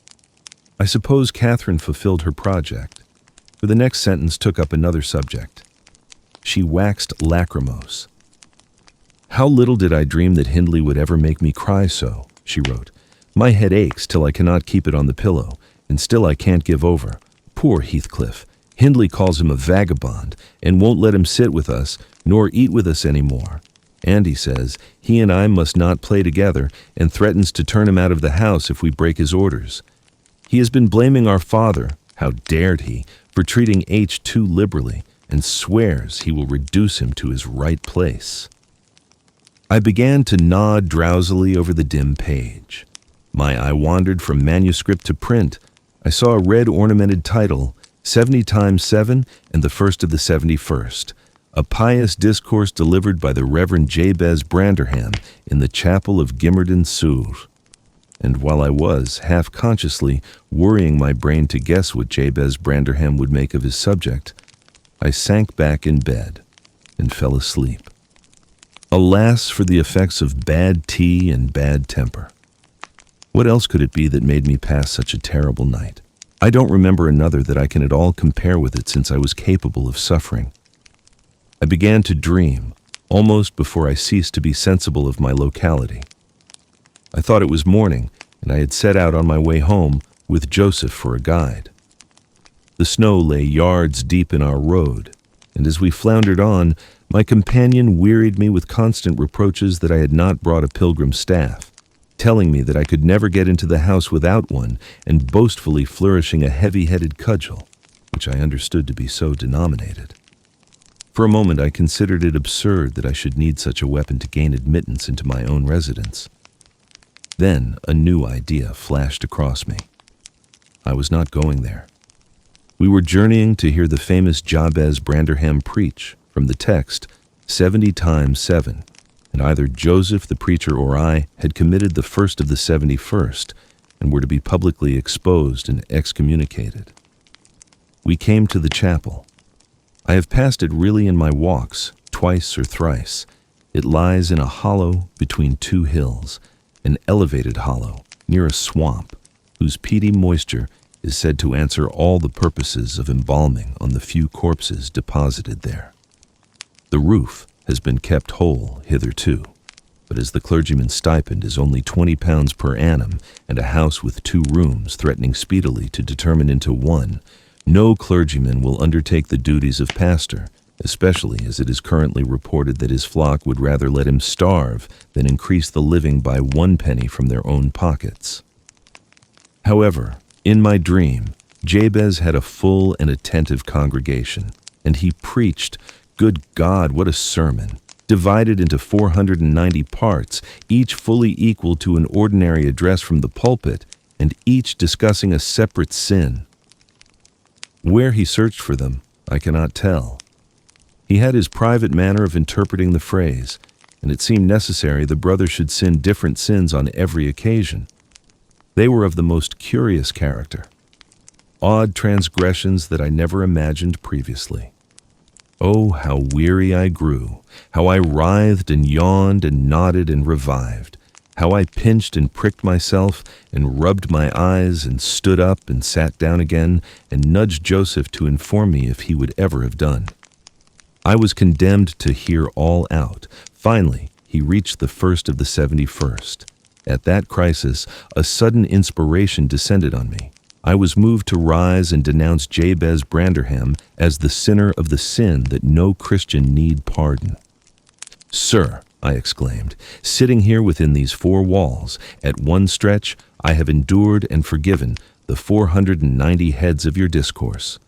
[SPEAKER 1] I suppose Catherine fulfilled her project, for the next sentence took up another subject. She waxed lachrymose. "How little did I dream that Hindley would ever make me cry so," she wrote. "My head aches till I cannot keep it on the pillow, and still I can't give over. Poor Heathcliff. Hindley calls him a vagabond, and won't let him sit with us, nor eat with us any more. And he says he and I must not play together, and threatens to turn him out of the house if we break his orders. He has been blaming our father, how dared he, for treating H too liberally, and swears he will reduce him to his right place." I began to nod drowsily over the dim page. My eye wandered from manuscript to print. I saw a red ornamented title, 70 times 7 and the first of the 71st, a pious discourse delivered by the Reverend Jabez Branderham in the chapel of Gimmerdon-sur. And while I was, half-consciously, worrying my brain to guess what Jabez Branderham would make of his subject, I sank back in bed and fell asleep. Alas for the effects of bad tea and bad temper. What else could it be that made me pass such a terrible night? I don't remember another that I can at all compare with it since I was capable of suffering. I began to dream, almost before I ceased to be sensible of my locality. I thought it was morning, and I had set out on my way home with Joseph for a guide. The snow lay yards deep in our road, and as we floundered on, my companion wearied me with constant reproaches that I had not brought a pilgrim's staff, telling me that I could never get into the house without one, and boastfully flourishing a heavy-headed cudgel, which I understood to be so denominated. For a moment I considered it absurd that I should need such a weapon to gain admittance into my own residence. Then a new idea flashed across me. I was not going there. We were journeying to hear the famous Jabez Branderham preach from the text 70 times 7, and either Joseph the preacher or I had committed the first of the 71st and were to be publicly exposed and excommunicated. We came to the chapel. I have passed it really in my walks, twice or thrice. It lies in a hollow between two hills, an elevated hollow near a swamp, whose peaty moisture is said to answer all the purposes of embalming on the few corpses deposited there. The roof has been kept whole hitherto, but as the clergyman's stipend is only £20 per annum and a house with 2 rooms threatening speedily to determine into one, no clergyman will undertake the duties of pastor, especially as it is currently reported that his flock would rather let him starve than increase the living by 1 penny from their own pockets. However, in my dream, Jabez had a full and attentive congregation, and he preached, good God, what a sermon, divided into 490 parts, each fully equal to an ordinary address from the pulpit, and each discussing a separate sin. Where he searched for them, I cannot tell. He had his private manner of interpreting the phrase, and it seemed necessary the brother should sin different sins on every occasion. They were of the most curious character, odd transgressions that I never imagined previously. Oh, how weary I grew, how I writhed and yawned and nodded and revived, how I pinched and pricked myself and rubbed my eyes and stood up and sat down again and nudged Joseph to inform me if he would ever have done. I was condemned to hear all out. Finally, he reached the first of the 71st. At that crisis, a sudden inspiration descended on me. I was moved to rise and denounce Jabez Branderham as the sinner of the sin that no Christian need pardon. "Sir," I exclaimed, "sitting here within these 4 walls, at one stretch, I have endured and forgiven the 490 heads of your discourse.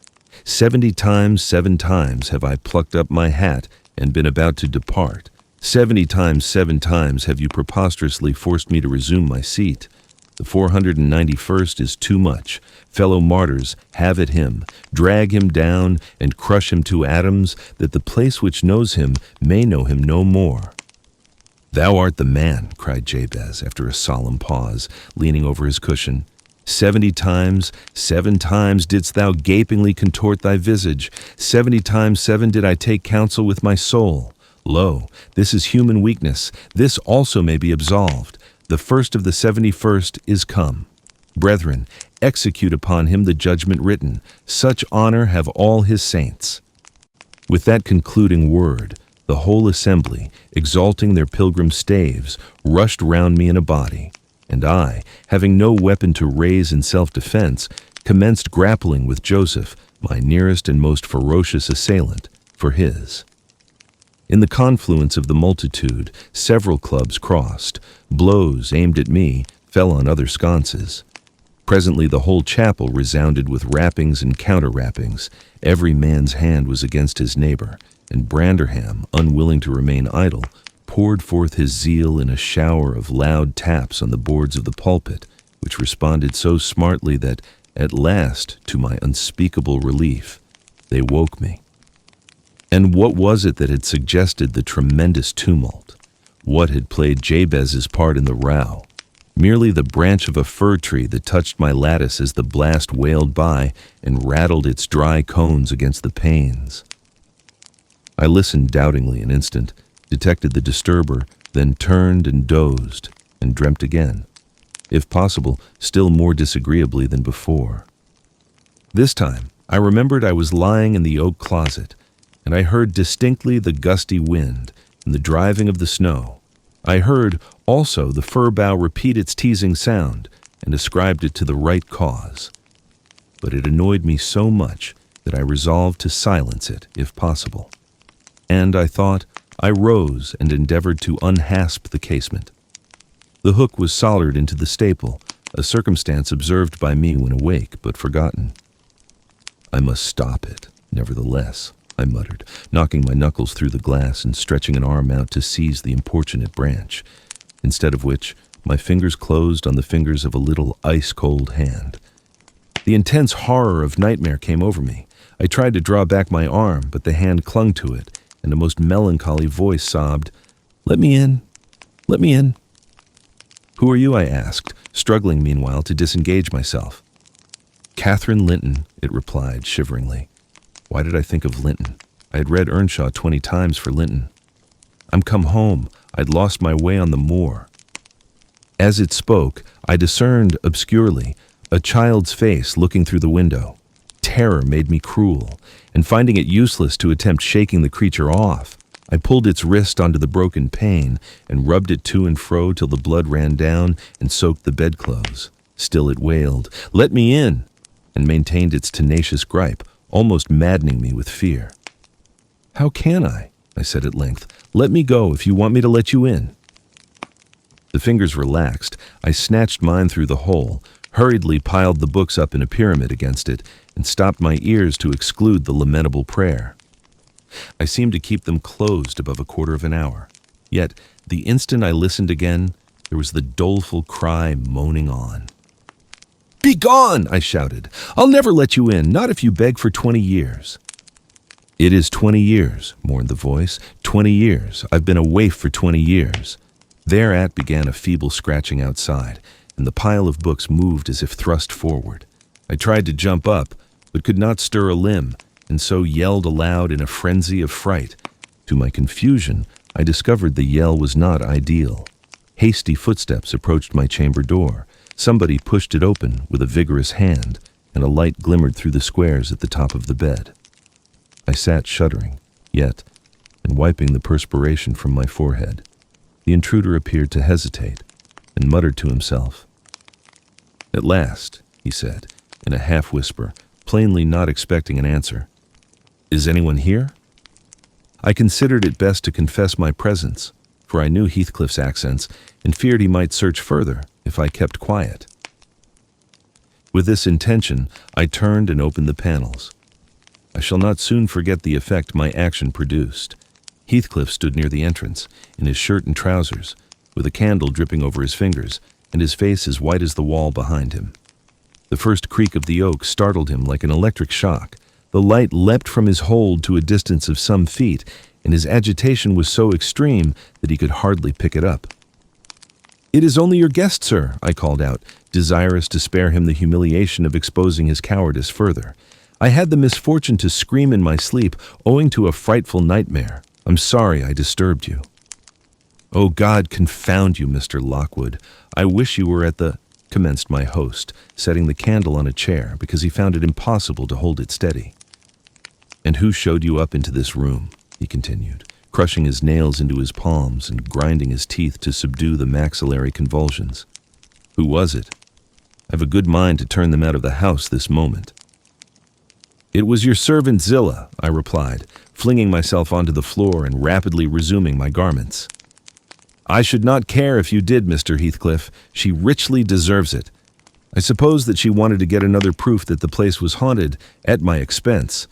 [SPEAKER 1] 70 times 7 times have I plucked up my hat and been about to depart. 70 times 7 times have you preposterously forced me to resume my seat. The 491st is too much. Fellow martyrs, have at him, drag him down, and crush him to atoms, that the place which knows him may know him no more." "Thou art the man," cried Jabez, after a solemn pause, leaning over his cushion. 70 times, 7 times didst thou gapingly contort thy visage. 70 times 7 did I take counsel with my soul. Lo, this is human weakness. This also may be absolved. The first of the 71st is come. Brethren, execute upon him the judgment written. Such honor have all his saints." With that concluding word, the whole assembly, exalting their pilgrim staves, rushed round me in a body, and I, having no weapon to raise in self-defense, commenced grappling with Joseph, my nearest and most ferocious assailant, for his. In the confluence of the multitude, several clubs crossed. Blows aimed at me fell on other sconces. Presently the whole chapel resounded with rappings and counter-rappings. Every man's hand was against his neighbor, and Branderham, unwilling to remain idle, poured poured forth his zeal in a shower of loud taps on the boards of the pulpit, which responded so smartly that, at last, to my unspeakable relief, they woke me. And what was it that had suggested the tremendous tumult? What had played Jabez's part in the row? Merely the branch of a fir tree that touched my lattice as the blast wailed by and rattled its dry cones against the panes. I listened doubtingly an instant, detected the disturber, then turned and dozed, and dreamt again, if possible, still more disagreeably than before. This time, I remembered I was lying in the oak closet, and I heard distinctly the gusty wind and the driving of the snow. I heard, also, the fir bough repeat its teasing sound, and ascribed it to the right cause. But it annoyed me so much that I resolved to silence it, if possible. And, I thought, I rose and endeavored to unhasp the casement. The hook was soldered into the staple, a circumstance observed by me when awake, but forgotten. I must stop it, nevertheless, I muttered, knocking my knuckles through the glass and stretching an arm out to seize the importunate branch, instead of which my fingers closed on the fingers of a little ice-cold hand. The intense horror of nightmare came over me. I tried to draw back my arm, but the hand clung to it, and a most melancholy voice sobbed, "Let me in, let me in." "Who are you?" I asked, struggling meanwhile to disengage myself. "Catherine Linton," it replied shiveringly. Why did I think of Linton? I had read Earnshaw 20 times for Linton. "I'm come home. I'd lost my way on the moor." As it spoke, I discerned, obscurely, a child's face looking through the window. Terror made me cruel, and finding it useless to attempt shaking the creature off, I pulled its wrist onto the broken pane and rubbed it to and fro till the blood ran down and soaked the bedclothes. Still it wailed, "Let me in!" and maintained its tenacious gripe, almost maddening me with fear. "How can I?" I said at length. "Let me go if you want me to let you in." The fingers relaxed. I snatched mine through the hole, hurriedly piled the books up in a pyramid against it, and stopped my ears to exclude the lamentable prayer. I seemed to keep them closed above a quarter of an hour. Yet, the instant I listened again, there was the doleful cry moaning on. "Begone!" I shouted. "I'll never let you in, not if you beg for 20 years. "It is 20 years, mourned the voice. 20 years. I've been a waif for 20 years. Thereat began a feeble scratching outside, and the pile of books moved as if thrust forward. I tried to jump up, but could not stir a limb, and so yelled aloud in a frenzy of fright. To my confusion, I discovered the yell was not ideal. Hasty footsteps approached my chamber door. Somebody pushed it open with a vigorous hand, and a light glimmered through the squares at the top of the bed. I sat shuddering, yet, and wiping the perspiration from my forehead. The intruder appeared to hesitate, and muttered to himself. "At last," he said, in a half-whisper, plainly not expecting an answer. "Is anyone here?" I considered it best to confess my presence, for I knew Heathcliff's accents, and feared he might search further if I kept quiet. With this intention, I turned and opened the panels. I shall not soon forget the effect my action produced. Heathcliff stood near the entrance, in his shirt and trousers, with a candle dripping over his fingers, and his face as white as the wall behind him. The first creak of the oak startled him like an electric shock. The light leapt from his hold to a distance of some feet, and his agitation was so extreme that he could hardly pick it up. "It is only your guest, sir," I called out, desirous to spare him the humiliation of exposing his cowardice further. "I had the misfortune to scream in my sleep, owing to a frightful nightmare. I'm sorry I disturbed you." "Oh, God confound you, Mr. Lockwood. I wish you were at the—" commenced my host, setting the candle on a chair because he found it impossible to hold it steady. "And who showed you up into this room?" he continued, crushing his nails into his palms and grinding his teeth to subdue the maxillary convulsions. "Who was it? I've a good mind to turn them out of the house this moment." "It was your servant Zillah," I replied, flinging myself onto the floor and rapidly resuming my garments. "I should not care if you did, Mr. Heathcliff. She richly deserves it. I suppose that she wanted to get another proof that the place was haunted, at my expense.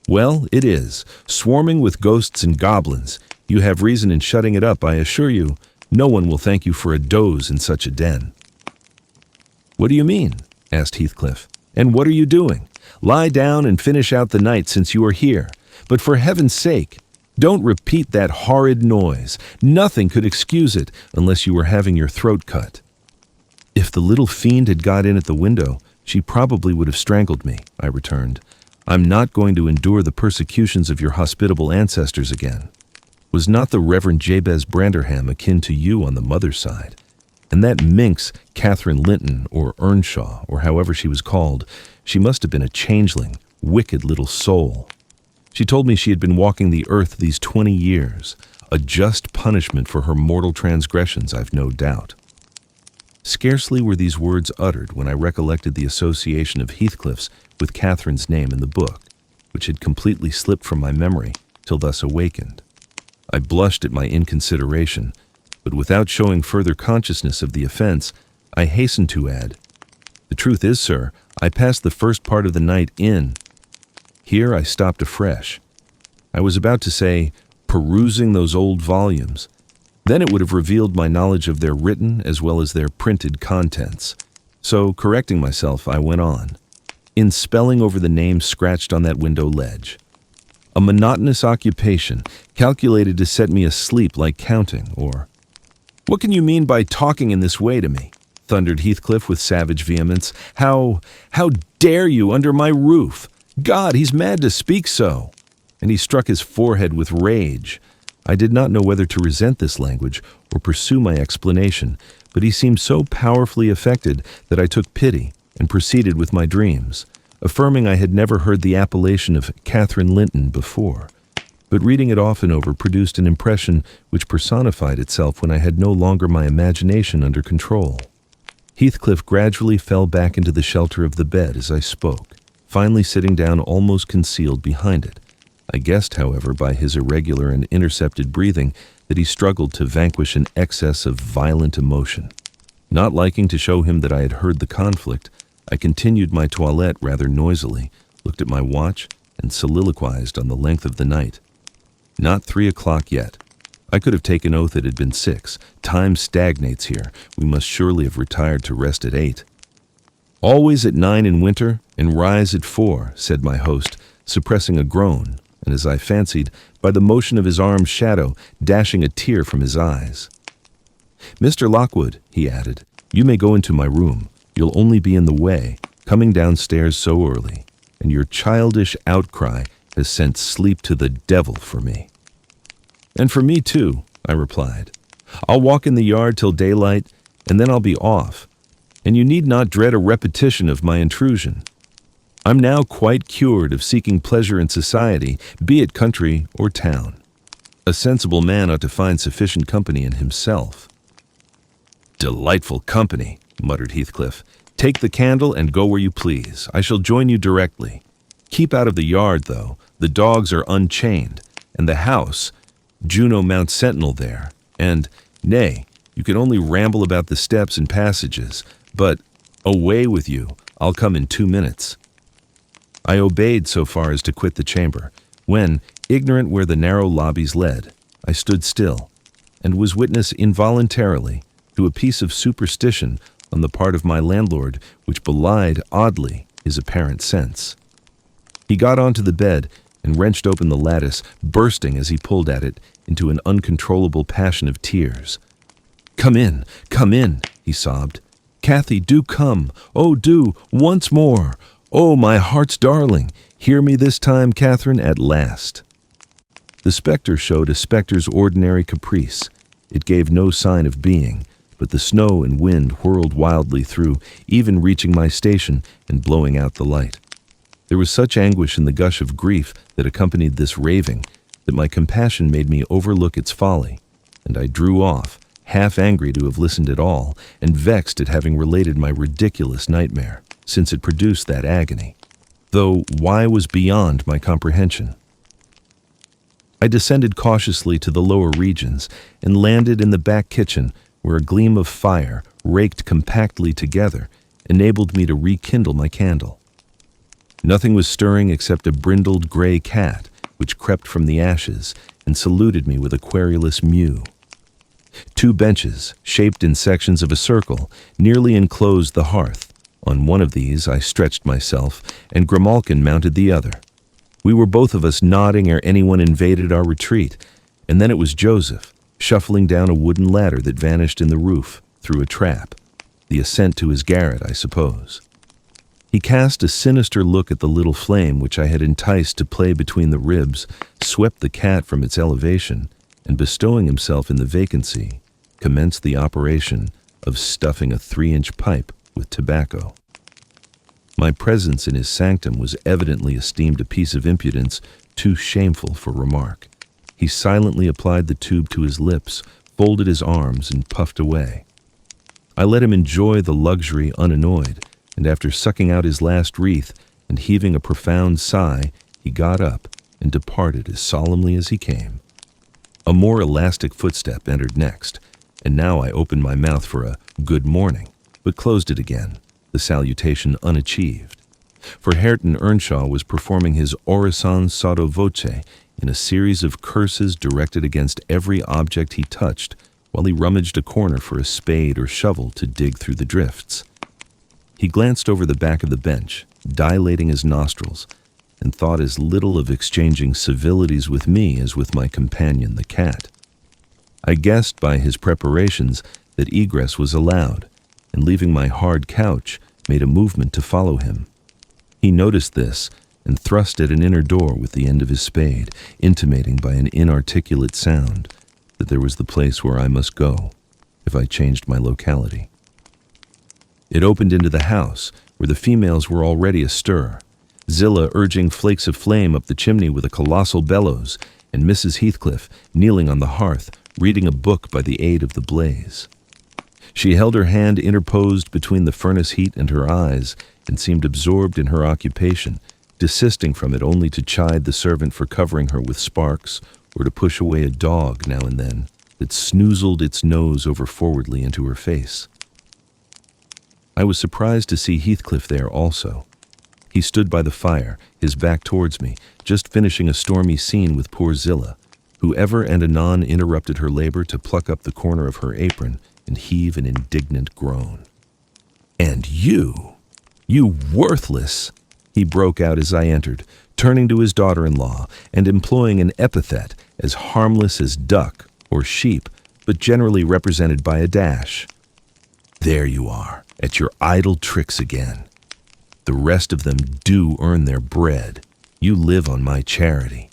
[SPEAKER 1] Well, it is, swarming with ghosts and goblins. You have reason in shutting it up, I assure you. No one will thank you for a doze in such a den." "What do you mean?" asked Heathcliff. "And what are you doing? Lie down and finish out the night since you are here. But for heaven's sake, don't repeat that horrid noise. Nothing could excuse it unless you were having your throat cut." "If the little fiend had got in at the window, she probably would have strangled me," I returned. "I'm not going to endure the persecutions of your hospitable ancestors again. Was not the Reverend Jabez Branderham akin to you on the mother's side? And that minx, Catherine Linton, or Earnshaw, or however she was called, she must have been a changeling, wicked little soul. She told me she had been walking the earth these 20 years, a just punishment for her mortal transgressions, I've no doubt." Scarcely were these words uttered when I recollected the association of Heathcliff's with Catherine's name in the book, which had completely slipped from my memory till thus awakened. I blushed at my inconsideration, but without showing further consciousness of the offense, I hastened to add, "The truth is, sir, I passed the first part of the night in—" Here I stopped afresh. I was about to say, perusing those old volumes. Then it would have revealed my knowledge of their written as well as their printed contents. So, correcting myself, I went on, in spelling over the names scratched on that window ledge. "A monotonous occupation, calculated to set me asleep like counting, or—" "What can you mean by talking in this way to me?" thundered Heathcliff with savage vehemence. How dare you under my roof? God, he's mad to speak so." And he struck his forehead with rage. I did not know whether to resent this language or pursue my explanation, but he seemed so powerfully affected that I took pity and proceeded with my dreams, affirming I had never heard the appellation of Catherine Linton before. But reading it often over produced an impression which personified itself when I had no longer my imagination under control. Heathcliff gradually fell back into the shelter of the bed as I spoke, finally sitting down almost concealed behind it. I guessed, however, by his irregular and intercepted breathing that he struggled to vanquish an excess of violent emotion. Not liking to show him that I had heard the conflict, I continued my toilette rather noisily, looked at my watch, and soliloquized on the length of the night. Not 3 o'clock yet. I could have taken oath it had been 6. Time stagnates here. We must surely have retired to rest at 8. "Always at 9 in winter, and rise at 4, said my host, suppressing a groan, and as I fancied, by the motion of his arm's shadow, dashing a tear from his eyes. "Mr. Lockwood," he added, "you may go into my room. You'll only be in the way, coming downstairs so early, and your childish outcry has sent sleep to the devil for me." "And for me too," I replied. "I'll walk in the yard till daylight, and then I'll be off, and you need not dread a repetition of my intrusion. I'm now quite cured of seeking pleasure in society, be it country or town. A sensible man ought to find sufficient company in himself." "Delightful company," muttered Heathcliff. "Take the candle and go where you please. I shall join you directly. Keep out of the yard, though. The dogs are unchained, and the house, Juno mounts sentinel there, and, nay, you can only ramble about the steps and passages, but away with you. I'll come in 2 minutes." I obeyed so far as to quit the chamber, when, ignorant where the narrow lobbies led, I stood still, and was witness involuntarily to a piece of superstition on the part of my landlord which belied, oddly, his apparent sense. He got onto the bed and wrenched open the lattice, bursting as he pulled at it into an uncontrollable passion of tears. Come in, he sobbed. "Cathy, do come. Oh, do, once more. Oh, my heart's darling, hear me this time, Catherine, at last." The spectre showed a spectre's ordinary caprice. It gave no sign of being, but the snow and wind whirled wildly through, even reaching my station and blowing out the light. There was such anguish in the gush of grief that accompanied this raving that my compassion made me overlook its folly, and I drew off, half angry to have listened at all, and vexed at having related my ridiculous nightmare, since it produced that agony, though why was beyond my comprehension. I descended cautiously to the lower regions and landed in the back kitchen, where a gleam of fire, raked compactly together, enabled me to rekindle my candle. Nothing was stirring except a brindled gray cat, which crept from the ashes and saluted me with a querulous mew. 2 benches, shaped in sections of a circle, nearly enclosed the hearth. On one of these I stretched myself, and Grimalkin mounted the other. We were both of us nodding ere anyone invaded our retreat, and then it was Joseph, shuffling down a wooden ladder that vanished in the roof through a trap, the ascent to his garret, I suppose. He cast a sinister look at the little flame which I had enticed to play between the ribs, swept the cat from its elevation, and bestowing himself in the vacancy, commenced the operation of stuffing a 3-inch pipe with tobacco. My presence in his sanctum was evidently esteemed a piece of impudence too shameful for remark. He silently applied the tube to his lips, folded his arms, and puffed away. I let him enjoy the luxury unannoyed, and after sucking out his last wreath and heaving a profound sigh, he got up and departed as solemnly as he came. A more elastic footstep entered next, and now I opened my mouth for a good morning, but closed it again, the salutation unachieved. For Hareton Earnshaw was performing his orison sotto voce in a series of curses directed against every object he touched, while he rummaged a corner for a spade or shovel to dig through the drifts. He glanced over the back of the bench, dilating his nostrils, and thought as little of exchanging civilities with me as with my companion the cat. I guessed by his preparations that egress was allowed, and leaving my hard couch, made a movement to follow him. He noticed this, and thrust at an inner door with the end of his spade, intimating by an inarticulate sound that there was the place where I must go, if I changed my locality. It opened into the house, where the females were already astir, Zillah urging flakes of flame up the chimney with a colossal bellows, and Mrs. Heathcliff kneeling on the hearth, reading a book by the aid of the blaze. She held her hand interposed between the furnace heat and her eyes, and seemed absorbed in her occupation, desisting from it only to chide the servant for covering her with sparks, or to push away a dog now and then that snoozled its nose over forwardly into her face. I was surprised to see Heathcliff there also. He stood by the fire, his back towards me, just finishing a stormy scene with poor Zillah, who ever and anon interrupted her labor to pluck up the corner of her apron and heave an indignant groan. "And you worthless!" he broke out as I entered, turning to his daughter-in-law and employing an epithet as harmless as duck or sheep, but generally represented by a dash. "There you are, at your idle tricks again. The rest of them do earn their bread. You live on my charity.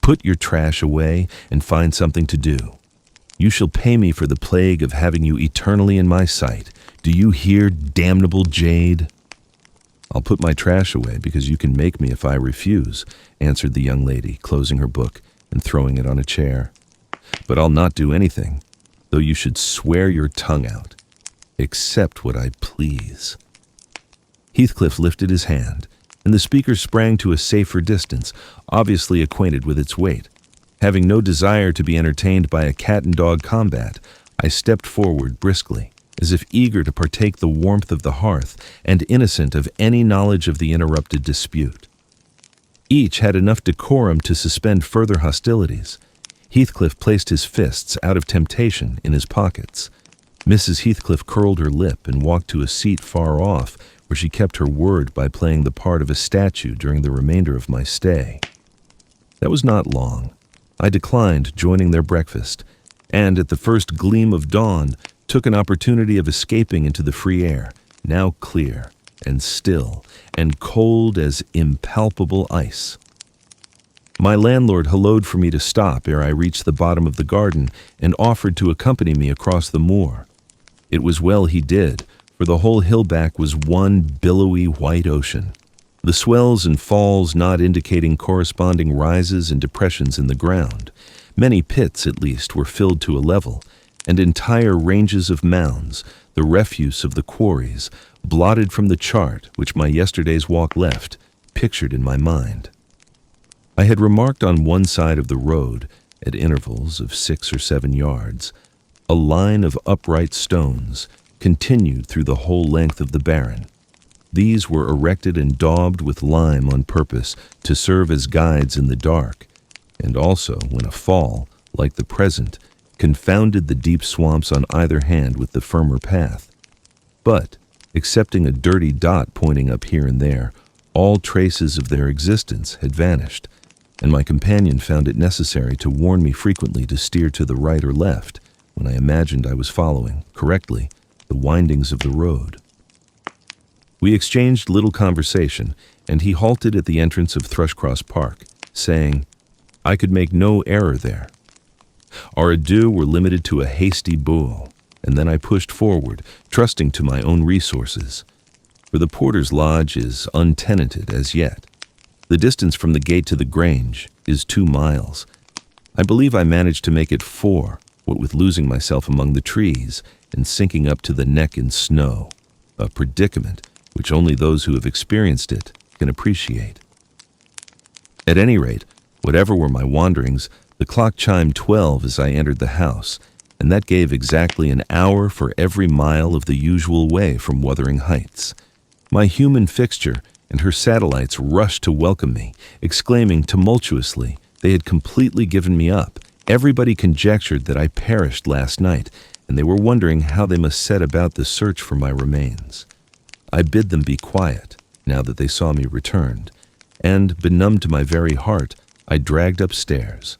[SPEAKER 1] Put your trash away and find something to do. You shall pay me for the plague of having you eternally in my sight. Do you hear, damnable jade?" "I'll put my trash away because you can make me if I refuse," answered the young lady, closing her book and throwing it on a chair. "But I'll not do anything, though you should swear your tongue out. Accept what I please." Heathcliff lifted his hand, and the speaker sprang to a safer distance, obviously acquainted with its weight. Having no desire to be entertained by a cat-and-dog combat, I stepped forward briskly, as if eager to partake the warmth of the hearth and innocent of any knowledge of the interrupted dispute. Each had enough decorum to suspend further hostilities. Heathcliff placed his fists, out of temptation, in his pockets. Mrs. Heathcliff curled her lip and walked to a seat far off, where she kept her word by playing the part of a statue during the remainder of my stay. That was not long. I declined joining their breakfast, and at the first gleam of dawn, took an opportunity of escaping into the free air, now clear and still and cold as impalpable ice. My landlord hallooed for me to stop ere I reached the bottom of the garden and offered to accompany me across the moor. It was well he did, for the whole hillback was one billowy white ocean, the swells and falls not indicating corresponding rises and depressions in the ground. Many pits, at least, were filled to a level, and entire ranges of mounds, the refuse of the quarries, blotted from the chart which my yesterday's walk left, pictured in my mind. I had remarked on one side of the road, at intervals of 6 or 7 yards, a line of upright stones continued through the whole length of the barren. These were erected and daubed with lime on purpose to serve as guides in the dark, and also when a fall, like the present, confounded the deep swamps on either hand with the firmer path. But, excepting a dirty dot pointing up here and there, all traces of their existence had vanished, and my companion found it necessary to warn me frequently to steer to the right or left when I imagined I was following, correctly, the windings of the road. We exchanged little conversation, and he halted at the entrance of Thrushcross Park, saying, I could make no error there. Our adieux were limited to a hasty bow, and then I pushed forward, trusting to my own resources, for the porter's lodge is untenanted as yet. The distance from the gate to the Grange is 2 miles. I believe I managed to make it 4, what with losing myself among the trees and sinking up to the neck in snow, a predicament which only those who have experienced it can appreciate. At any rate, whatever were my wanderings, the clock chimed 12 as I entered the house, and that gave exactly an hour for every mile of the usual way from Wuthering Heights. My human fixture and her satellites rushed to welcome me, exclaiming tumultuously they had completely given me up. Everybody conjectured that I perished last night, and they were wondering how they must set about the search for my remains. I bid them be quiet, now that they saw me returned, and, benumbed to my very heart, I dragged upstairs,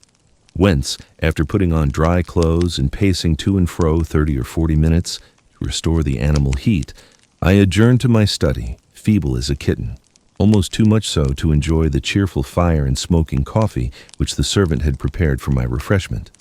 [SPEAKER 1] whence, after putting on dry clothes and pacing to and fro 30 or 40 minutes to restore the animal heat, I adjourned to my study, feeble as a kitten, almost too much so to enjoy the cheerful fire and smoking coffee which the servant had prepared for my refreshment.